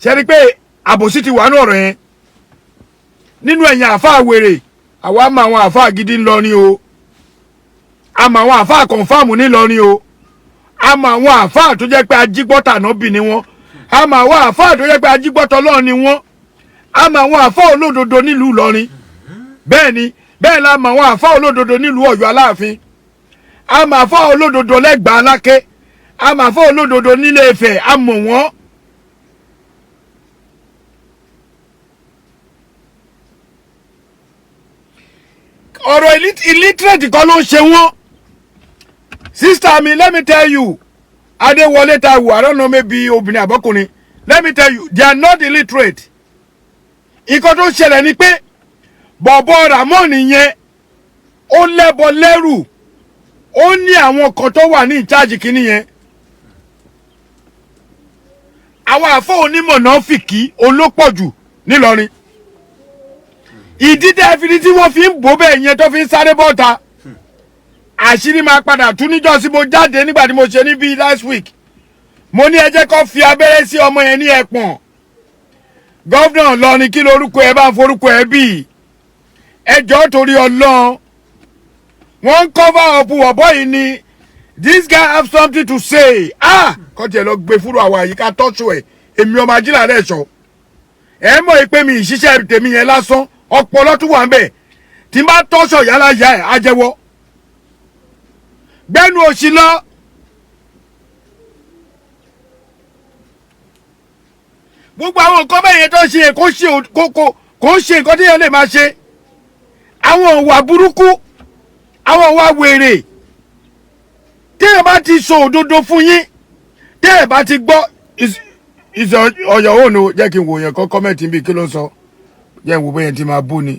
ṣe rí pé àbòsí ti wà ní ọ̀rọ̀ yẹn nínú ẹ̀yìn àáfàá wèrè àwa mọ àwọn àáfàá gidi ńlọrin o a mọ àwọn àáfàá kọ̀ǹfàmù ńlọrin o a mọ àwọn àáfàá tó jẹ́ pé ajígbọ́tà náà bì ní wọn a mọ àwọn àáfàá tó jẹ́ pé ajígbọ́tà ọlọ́run ni wọn a mọ àwọn àáfàá olódodo nílùú Ìlọrin bẹ́ẹ̀ ni bẹ́ẹ̀ la mọ àwọn àáfàá olódodo nílùú Ọ̀yọ́ Aláàfin a mọ àáfàá olódodo lẹ́gbàá Aláké a mọ àáfàá olódodo nílé Ifẹ̀ a mọ̀ wọ́n. ọ̀rọ̀ illiterate kan ló ń ṣe wọ́n sister mi let me tell you Adéwọlé Táíwò I don't know maybe obìnrin àbọ́kùnrin let me tell you they are not illiterate nǹkan tó ń ṣẹlẹ̀ ni pé bọ̀bọ̀ Ramoni yẹn ó lẹ́bọ lẹ́rù ó ní àwọn kan tó wà ní ìcháàjì kínní yẹn àwọn àfọ onímọ̀ náà fìkì olópọ̀jù nílọrin ìdí tẹ́ fi ní tí wọ́n fi ń bò bẹ́ẹ̀ yẹn tó fi ń sáré bọ́ta àṣírí máa padà tún níjọ́ sí mo jáde nígbà tí mo ṣe níbí last week mo ní ẹ jẹ́ kó fi abẹ́rẹ́ sí ọmọ yẹn ní ẹ̀pọ̀n gọ́vnà lọ́ni kí lorúkọ ẹ bá ń forúkọ ẹ bí ẹjọ́ torí Ọlọ́run wọ́n ń cover up ọ̀bọ̀ yìí ni this guy have something to say kọ́ tiẹ̀ lọ gbé fúru àwọn àyíká tọ́sù ẹ̀ èmi ọmọ ajílà rẹ̀ sọ ẹ mọ̀ pé mi ìṣiṣẹ́ tèmi yẹn lásán ọpọlọ tún wà ń bẹ̀ tí n bá tọ́sọ̀ yálà yá ẹ̀ á jẹ́wọ́ gbẹ́nu òsì lọ gbogbo àwọn nǹkan bẹ́ẹ̀ yẹn tó ṣe yẹn kò ń ṣe nǹkan tí yẹn lè máa ṣe àwọn ìwà burúkú àwọn ìwà wèrè téèyàn bá ti sọ òdodo fún yín téèyàn bá ti gbọ́ ọ̀yọ̀ òun o jẹ́ kí n wò yẹn kọ́ kọ́mẹ́ǹtì bíi kí ló sọ jẹ́ n wò bẹ́yẹn ti máa bú ni.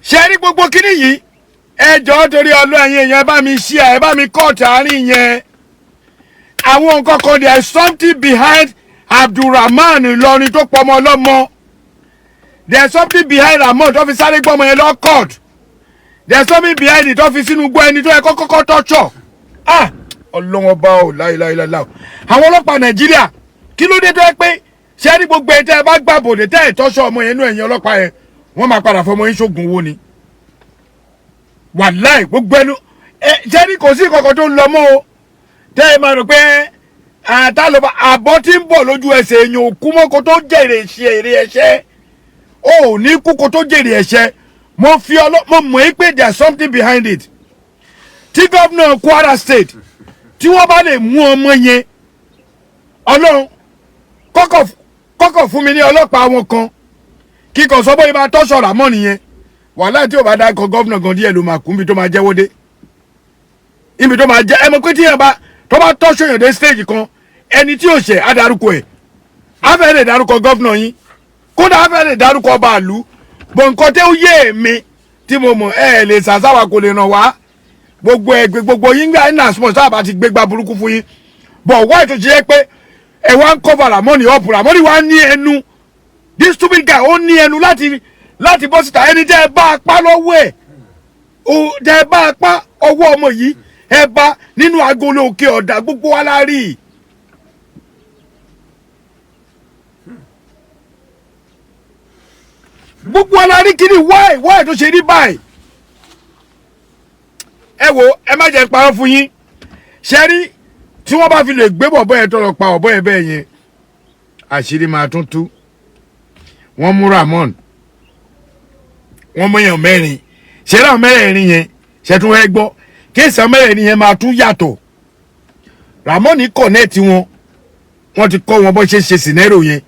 ṣe rí gbogbo kíní yìí ẹjọ́ torí Ọlọ́run ẹ̀yin èèyàn ẹ bá mi share ẹ bá mi kọ́ọ̀tù àárín yẹn àwọn nǹkan kan there is something behind Abdulrahman Ìlọrin tó pọmọ ọlọ́mọ there is something behind Ramon tó fi sáré gbọ́mọ yẹn lọ court there is something behind it tó fi sínú gbọ́ ẹni tó yẹ kọ́kọ́ tọ́jọ́ Ọlọ́wọ́n bá ò láìláìláìláì àwọn ọlọ́pàá Nàìjíríà kí ló dé tó yẹ pé ṣé ní gbogbo ẹ̀ tẹ́ ẹ bá gbà bòdè tẹ́ ẹ̀ tọ́ṣọ ọmọ yẹn nú ẹ̀yìn ọlọ́pàá yẹn wọ́n máa padà fọmọ yín ṣoògùn owó ni wàláì gbogbo ẹnu ṣé ní kò sí kankan tó ń lọ mọ́ o tẹ́ ẹ máa rò pé àtàlọ́ba àbọ̀ tí ń bọ̀ lójú ẹsẹ̀ èèyàn òkú mọ́ kó tó jèrè ẹ̀ṣẹ̀ ò ní kú kó tó jèrè ẹ̀ṣẹ̀ mo mọ̀ ẹ́ pé there is something behind it tí gómìnà Kwara State tí wọ́n bá lè mú ọmọ yẹn Ọlọ́run kọ́kọ́ fún mi ní ọlọ́pàá wọn kan kíkọ sọ bóyá bá tọ́sọ̀ Ramon yẹn wàhálà tí ò bá dákọ̀ gómìnà gan díẹ̀ ló máa kú níbi tó máa jẹ́wọ́ dé níbi tó máa jẹ́ ẹ mọ̀ pé tí yẹn bá tó bá tọ́sọ̀ yẹn dé stage kan ẹni tí ò ṣẹ̀ á darúkọ ẹ̀ á fẹ́ lè darúkọ gómìnà yín kódà á fẹ́ lè darúkọ ọba àlú bọ̀ nǹkan tẹ́ ó yé mi tí mo mọ̀ ẹ lè sàṣàwà kò lè ràn wá gbogbo yín gbà iná small sábà ti gbégbá burúkú fún yín bọ̀ wáyé tó ṣe é pé ẹ wá ń cover Ramon up Ramon wá ní ẹnu this stupid guy ó ní ẹnu láti bọ́ síta ẹni tẹ́ ẹ bá apá lọ́wọ́ ẹ̀ tẹ́ ẹ bá apá ọwọ́ ọmọ yìí ẹ bá nínú agolo òkè ọ̀dà gbogbo wa la rí gbogbo alárí kiri why tó ṣe rí báyìí. ẹ wo ẹ má jẹ́ parọ́ fún yín ṣe rí tí wọ́n bá fi lè gbé bọ̀bọ́ yẹn tọrọ pa ọ̀bọ yẹn bẹ́ẹ̀ yẹn àṣírí máa tún tú. wọ́n mú Ramon wọ́n mọ̀yàn mẹ́rin ṣe ráwọn mẹ́rẹ̀ẹ̀rin yẹn ṣe tún ẹ gbọ́ kéèsì mẹ́rẹ̀ẹ̀rin yẹn máa tún yàtọ̀. Ramon connect wọn wọ́n ti kọ́ wọn bó ṣe ṣe scenario yẹn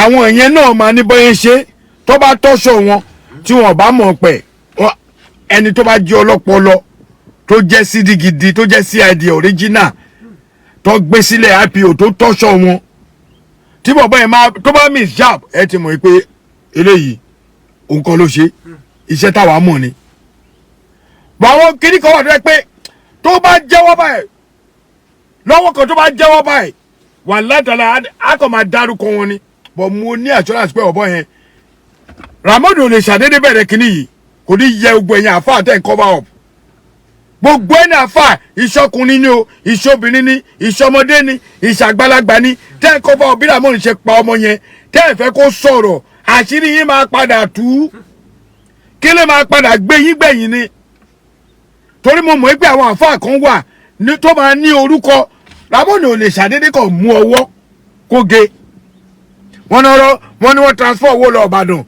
àwọn yẹn náà máa ní bóyá ṣe tó bá tọ́ṣọ wọn tí wọn bá mọ̀ pẹ̀ ẹni tó bá jẹ́ ọlọ́pọlọ tó jẹ́ CD gidi tó jẹ́ CID original tó gbé sílẹ̀ IPO tó tọ́ṣọ wọn tí bọ̀bọ̀ yẹn máa tó bá miss sharp ẹ ti mọ̀ pé eléyìí òun kan ló ṣe iṣẹ́ táwa mọ̀ ni. báwọn kiri kan wà tó yẹ pé tó bá jẹ́wọ́ báyìí lọ́wọ́ kan tó bá jẹ́wọ́ báyìí wà látàlá a kò máa dárúkọ wọn ni bọ̀ mo ní assurance pé ọ̀bọ yẹn Ramon ò lè ṣàdédé bẹ̀rẹ̀ kínní yìí kò ní yẹ gbogbo ẹ̀yìn àfa àtẹ̀ cover up gbogbo ẹni àfa ìṣọkùnrin ni o ìṣobìnrin ni ìṣọmọdé ni ìṣàgbàlagbà ni tẹ́ cover up bí Ramon ṣe pa ọmọ yẹn tẹ́ ẹ fẹ́ kó sọ̀rọ̀ àṣírí yín máa padà tú kí lè máa padà gbé yín gbẹ̀yìn ni torí mo mọ̀ pé àwọn àfa kan wà tó máa ní orúkọ Ramon ò lè ṣàdédé kàn mú ọwọ́ kó ge wọ́n ní wọ́n transfer owó lọ Ìbàdàn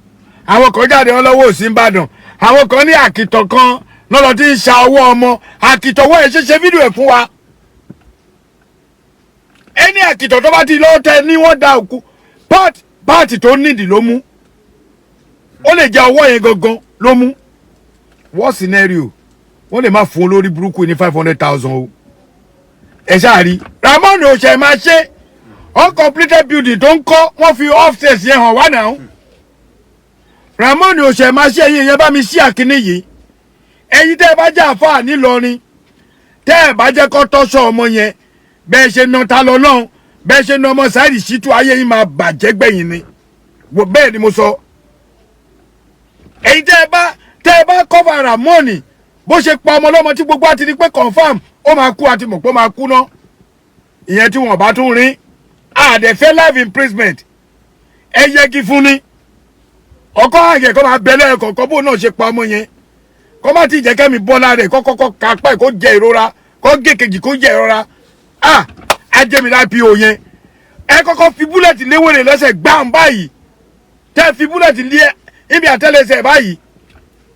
àwọn kan jáde wọn lọ́wọ́ òsì Ìbàdàn àwọn kan ní àkìtàn kan lọ́lọ́ tí ń ṣa ọwọ́ ọmọ àkìtàn owó ẹ̀ ṣe fídíò ẹ̀ fún wa ẹni àkìtàn tó bá ti lọ́wọ́ tẹ ní wọ́n da òkú páàtì tó nídìí ló mú ó lè jẹ́ ọwọ́ yẹn gangan ló mú wọ́n scenario wọ́n lè má fún olórí burúkú ní 500,000 o ẹ ṣáà rí Ramon ò ṣe máa ṣe uncompleted building tó ń kọ́ wọ́n fi offset yẹn hàn wá náà Ramon ò ṣe máa ṣe ẹ̀yin yẹn bá mi ṣí àkíní yìí ẹ̀yin tẹ́ ẹ bá jẹ́ àfáà nílọrin tẹ́ ẹ bá jẹ́ kọ́ tọ́ṣọ ọmọ yẹn bẹ́ẹ̀ ṣe na ta lọ lọ́hùn bẹ́ẹ̀ ṣe na ọmọ Saheed Shittu ayé yìí máa bàjẹ́ gbẹ̀yìn ni bẹ́ẹ̀ ni mo sọ ẹ̀yin tẹ́ ẹ bá cover Ramon bó ṣe pa ọmọ lọ́mọ tí gbogbo àti ní pé confam ó máa kú àti mọ̀ pé ó máa kú ná ìyẹn tí wọ́n bá tún rí àdẹ̀fẹ́ life imprisonment ẹ yẹgi fún ni ọkọ àyẹ̀ kọ́ máa bẹ̀lẹ̀ kọ̀ọ̀kan bó náà ṣe pa ọmọ yẹn kọ́ má ti jẹ́ kẹ́mi bọ́lá rẹ̀ kọ́kọ́ kápá ẹ̀ kó jẹ ìrora kó gé kejì kó jẹ ìrora ajẹ́mi IPO yẹn ẹ kọ́kọ́ fi búlẹ̀tì léwèrè lẹ́sẹ̀ gbàm báyìí tẹ́ fi búlẹ̀tì lé ibi àtẹ́lẹsẹ̀ báyìí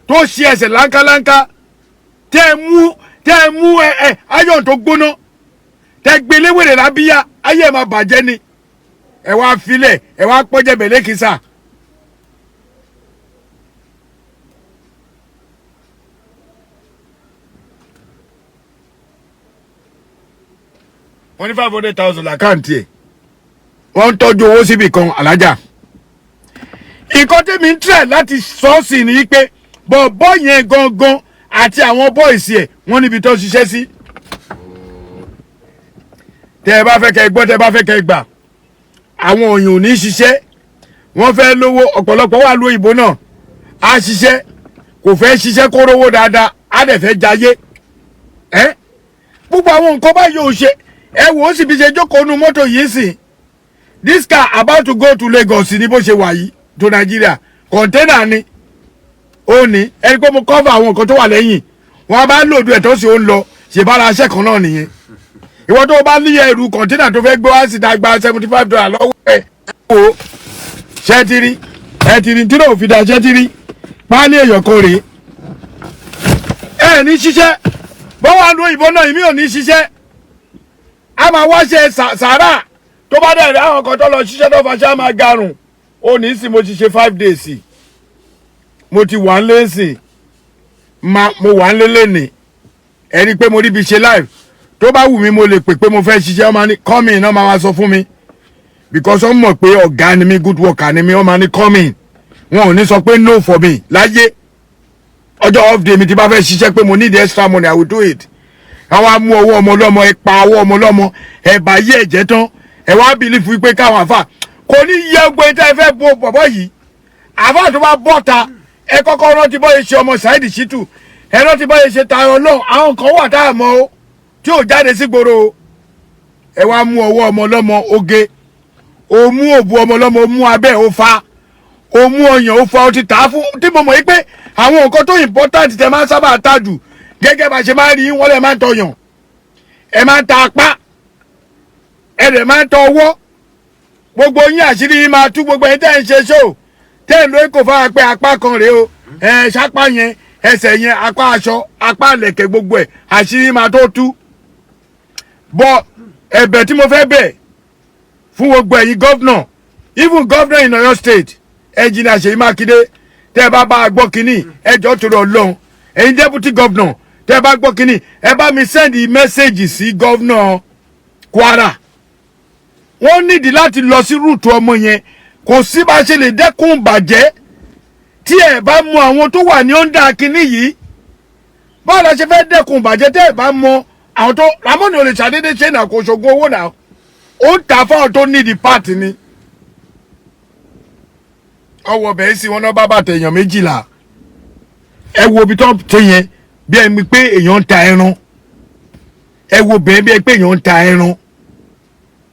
tó ṣe ẹsẹ̀ láńkáláńká tẹ́ mú ayọ̀n tó gbóná tẹ́ gbé léwèrè lábíyá ayé ẹ̀ máa bàjẹ́ ni ẹ wá filẹ̀ ẹ wá pọ́jẹ́ bẹ̀lẹ́ kìsà. wọ́n ní 500,000 lákàntì ẹ̀ wọ́n ń tọ́jú owó síbì kan alájà. nǹkan tẹ́mi ń tẹ̀ láti sọ́ọ̀sì ni pé bọ̀bọ́ yẹn gangan àti àwọn bọ́ìsì ẹ̀ wọ́n níbi tó ṣiṣẹ́ sí. tẹ́ ẹ bá fẹ́ kẹ́ gbọ́ tẹ́ ẹ bá fẹ́ kẹ́ gbà àwọn òyìn ò ní ṣiṣẹ́ wọ́n fẹ́ lówó ọ̀pọ̀lọpọ̀ wà lóyè ìbò náà á ṣiṣẹ́ kò fẹ́ ṣiṣẹ́ kó rówó dáadáa á dẹ̀ fẹ́ jayé gbogbo àwọn nǹkan báyìí ò ṣe ẹ wò ó sì fi ṣe jókòó nu mọ́tò yìí sìn this car about to go to Lagos ní bó ṣe wà yìí to Nigeria container ni ó ní ẹni pé mo cover àwọn nǹkan tó wà lẹ́yìn wọn bá lòdù ẹ̀ tó sì ó ń lọ ṣèbára aṣẹ́ kan náà nìyẹn ìwọ tó bá ní ẹrù container tó fẹ́ gbé wá sí dàgbà $75 lọ́wọ́ ẹ̀ wò ṣẹ́tìrì ẹ̀tìrì tí náà fi da ṣẹ́tìrì páálí èèyàn kan rèé ẹ̀ ní ṣiṣẹ́ bọ́wọ́ àdó ìbọn náà ìmí ò ní ṣiṣẹ́ a máa wá ṣe sàárà tó bá dẹ̀ rí àwọn kan tó lọ ṣiṣẹ́ tó fàṣẹ máa garùn ó ní sí mo ti ṣe 5 days mo ti wà ń lé sìn mo wà ń lé lẹ́nì ẹ rí i pé mo rí ibi ṣe live tó bá wù mí mo lè pè pé mo fẹ́ ṣiṣẹ́ ọmọ ní coming náà máa wá sọ fún mi because wọ́n mọ̀ pé ọ̀gá ni mi good worker ni mi wọ́n máa ní coming wọn ò ní sọ pé no for me láyé ọjọ́ off day mi ti bá fẹ́ ṣiṣẹ́ pé mo need extra money I will do it àwọn amú ọwọ́ ọmọ ọlọ́mọ ẹ pa ọwọ́ ọmọ ọlọ́mọ ẹ bá yé ẹ̀jẹ̀ tán ẹ wá bìlífù pé káwọn àfà kò ní yẹ gbé tẹ́ ẹ fẹ́ bo bọ̀bọ̀ yìí àfà tó bá bọ̀ ta ẹ kọ́kọ́ rántí bọ́ yẹ ṣe ọmọ Saheed Shittu ẹ rántí bọ́ yẹ ṣe Tayọ̀ náà àwọn kan wà tá a mọ̀ o tí ò jáde sí gbòòrò o ẹ wá mú ọwọ́ ọmọ ọlọ́mọ oge o mú òbu ọmọ ọlọ́mọ o mú abẹ́ o fa o mú ọyàn o fa o ti tà fún tí mo mọ̀ yí pé àwọn nǹkan tó important tẹ máa sábà tà jù gẹ́gẹ́ bá ṣe máa rí wọ́n lè máa ń tọyàn ẹ máa ń ta apá ẹ dẹ̀ máa ń tọ ọwọ́ gbogbo yín àṣírí yín máa tú gbogbo yín tẹ́ ń ṣe ṣó tẹ́ ń lo èkó fáwọn pé apá kan rèé o ṣápá yẹn ẹsẹ̀ yẹn apá aṣọ apá lẹ̀kẹ̀ gbogbo ẹ̀ àṣírí máa tó tú bọ́ ẹ̀bẹ̀ tí mo fẹ́ bẹ̀ fún gbogbo ẹ̀yin gọ́vnà even governor in Oyo state Engineer Seyi Makinde tẹ́ bá bá gbọ́ kínní ẹjọ́ tó lọ lọ́hùn ẹ̀yin deputy governor tẹ́ bá gbọ́ kínní ẹ bá mi send message sí governor Kwara wọ́n nídìí láti lọ sí rúùtù ọmọ yẹn kò sí bá ṣe lè dẹ́kun bàjẹ́ tí ẹ bá mọ àwọn tó wà ní ọ̀ndà kínní yìí báwo la ṣe fẹ́ dẹ́kun bàjẹ́ tẹ́ ẹ bá mọ àwọn tó ramoni ò lè ṣàdédé ṣe nà kó ṣògo owó nà ó ń tà fáwọn tó nídìí pààtì ni ọwọ́ bẹ́ẹ̀ sì wọn náà bá bàtà èèyàn 12 ẹ wo ibi tó ṣe yẹn bí ẹni pé èèyàn ń ta ẹran ẹ wo bẹ́ẹ̀ bí ẹni pé èèyàn ń ta ẹran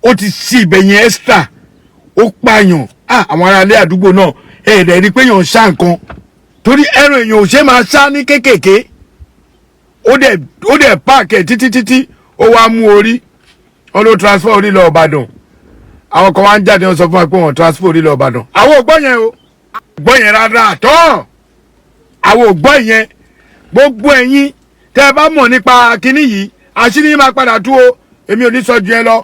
ó ti ṣí ibẹ̀ yẹn extra ó pààyàn àwọn aráalé àdúgbò náà ẹ̀ẹ́dẹ̀ rí i pé èèyàn ń ṣá nǹkan torí ẹran èèyàn ò ṣe máa ṣá ní kéékèèké ó dẹ̀ páàkì ẹ̀ títí ó wá mú orí wọn ló transfer orí lọ Ìbàdàn àwọn kan wá ń jáde wọn sọ fún wa pé wọn transfer orí lọ Ìbàdàn àwọn ò gbọ́ yẹn o gbọ́ yẹn rárá tán àwọn ò gbọ́ yẹn gbogbo ẹ̀yin tẹ́ ẹ bá mọ̀ nípa kinní yìí àṣírí yín máa padà tú o èmi ò ní sọ ju yẹn lọ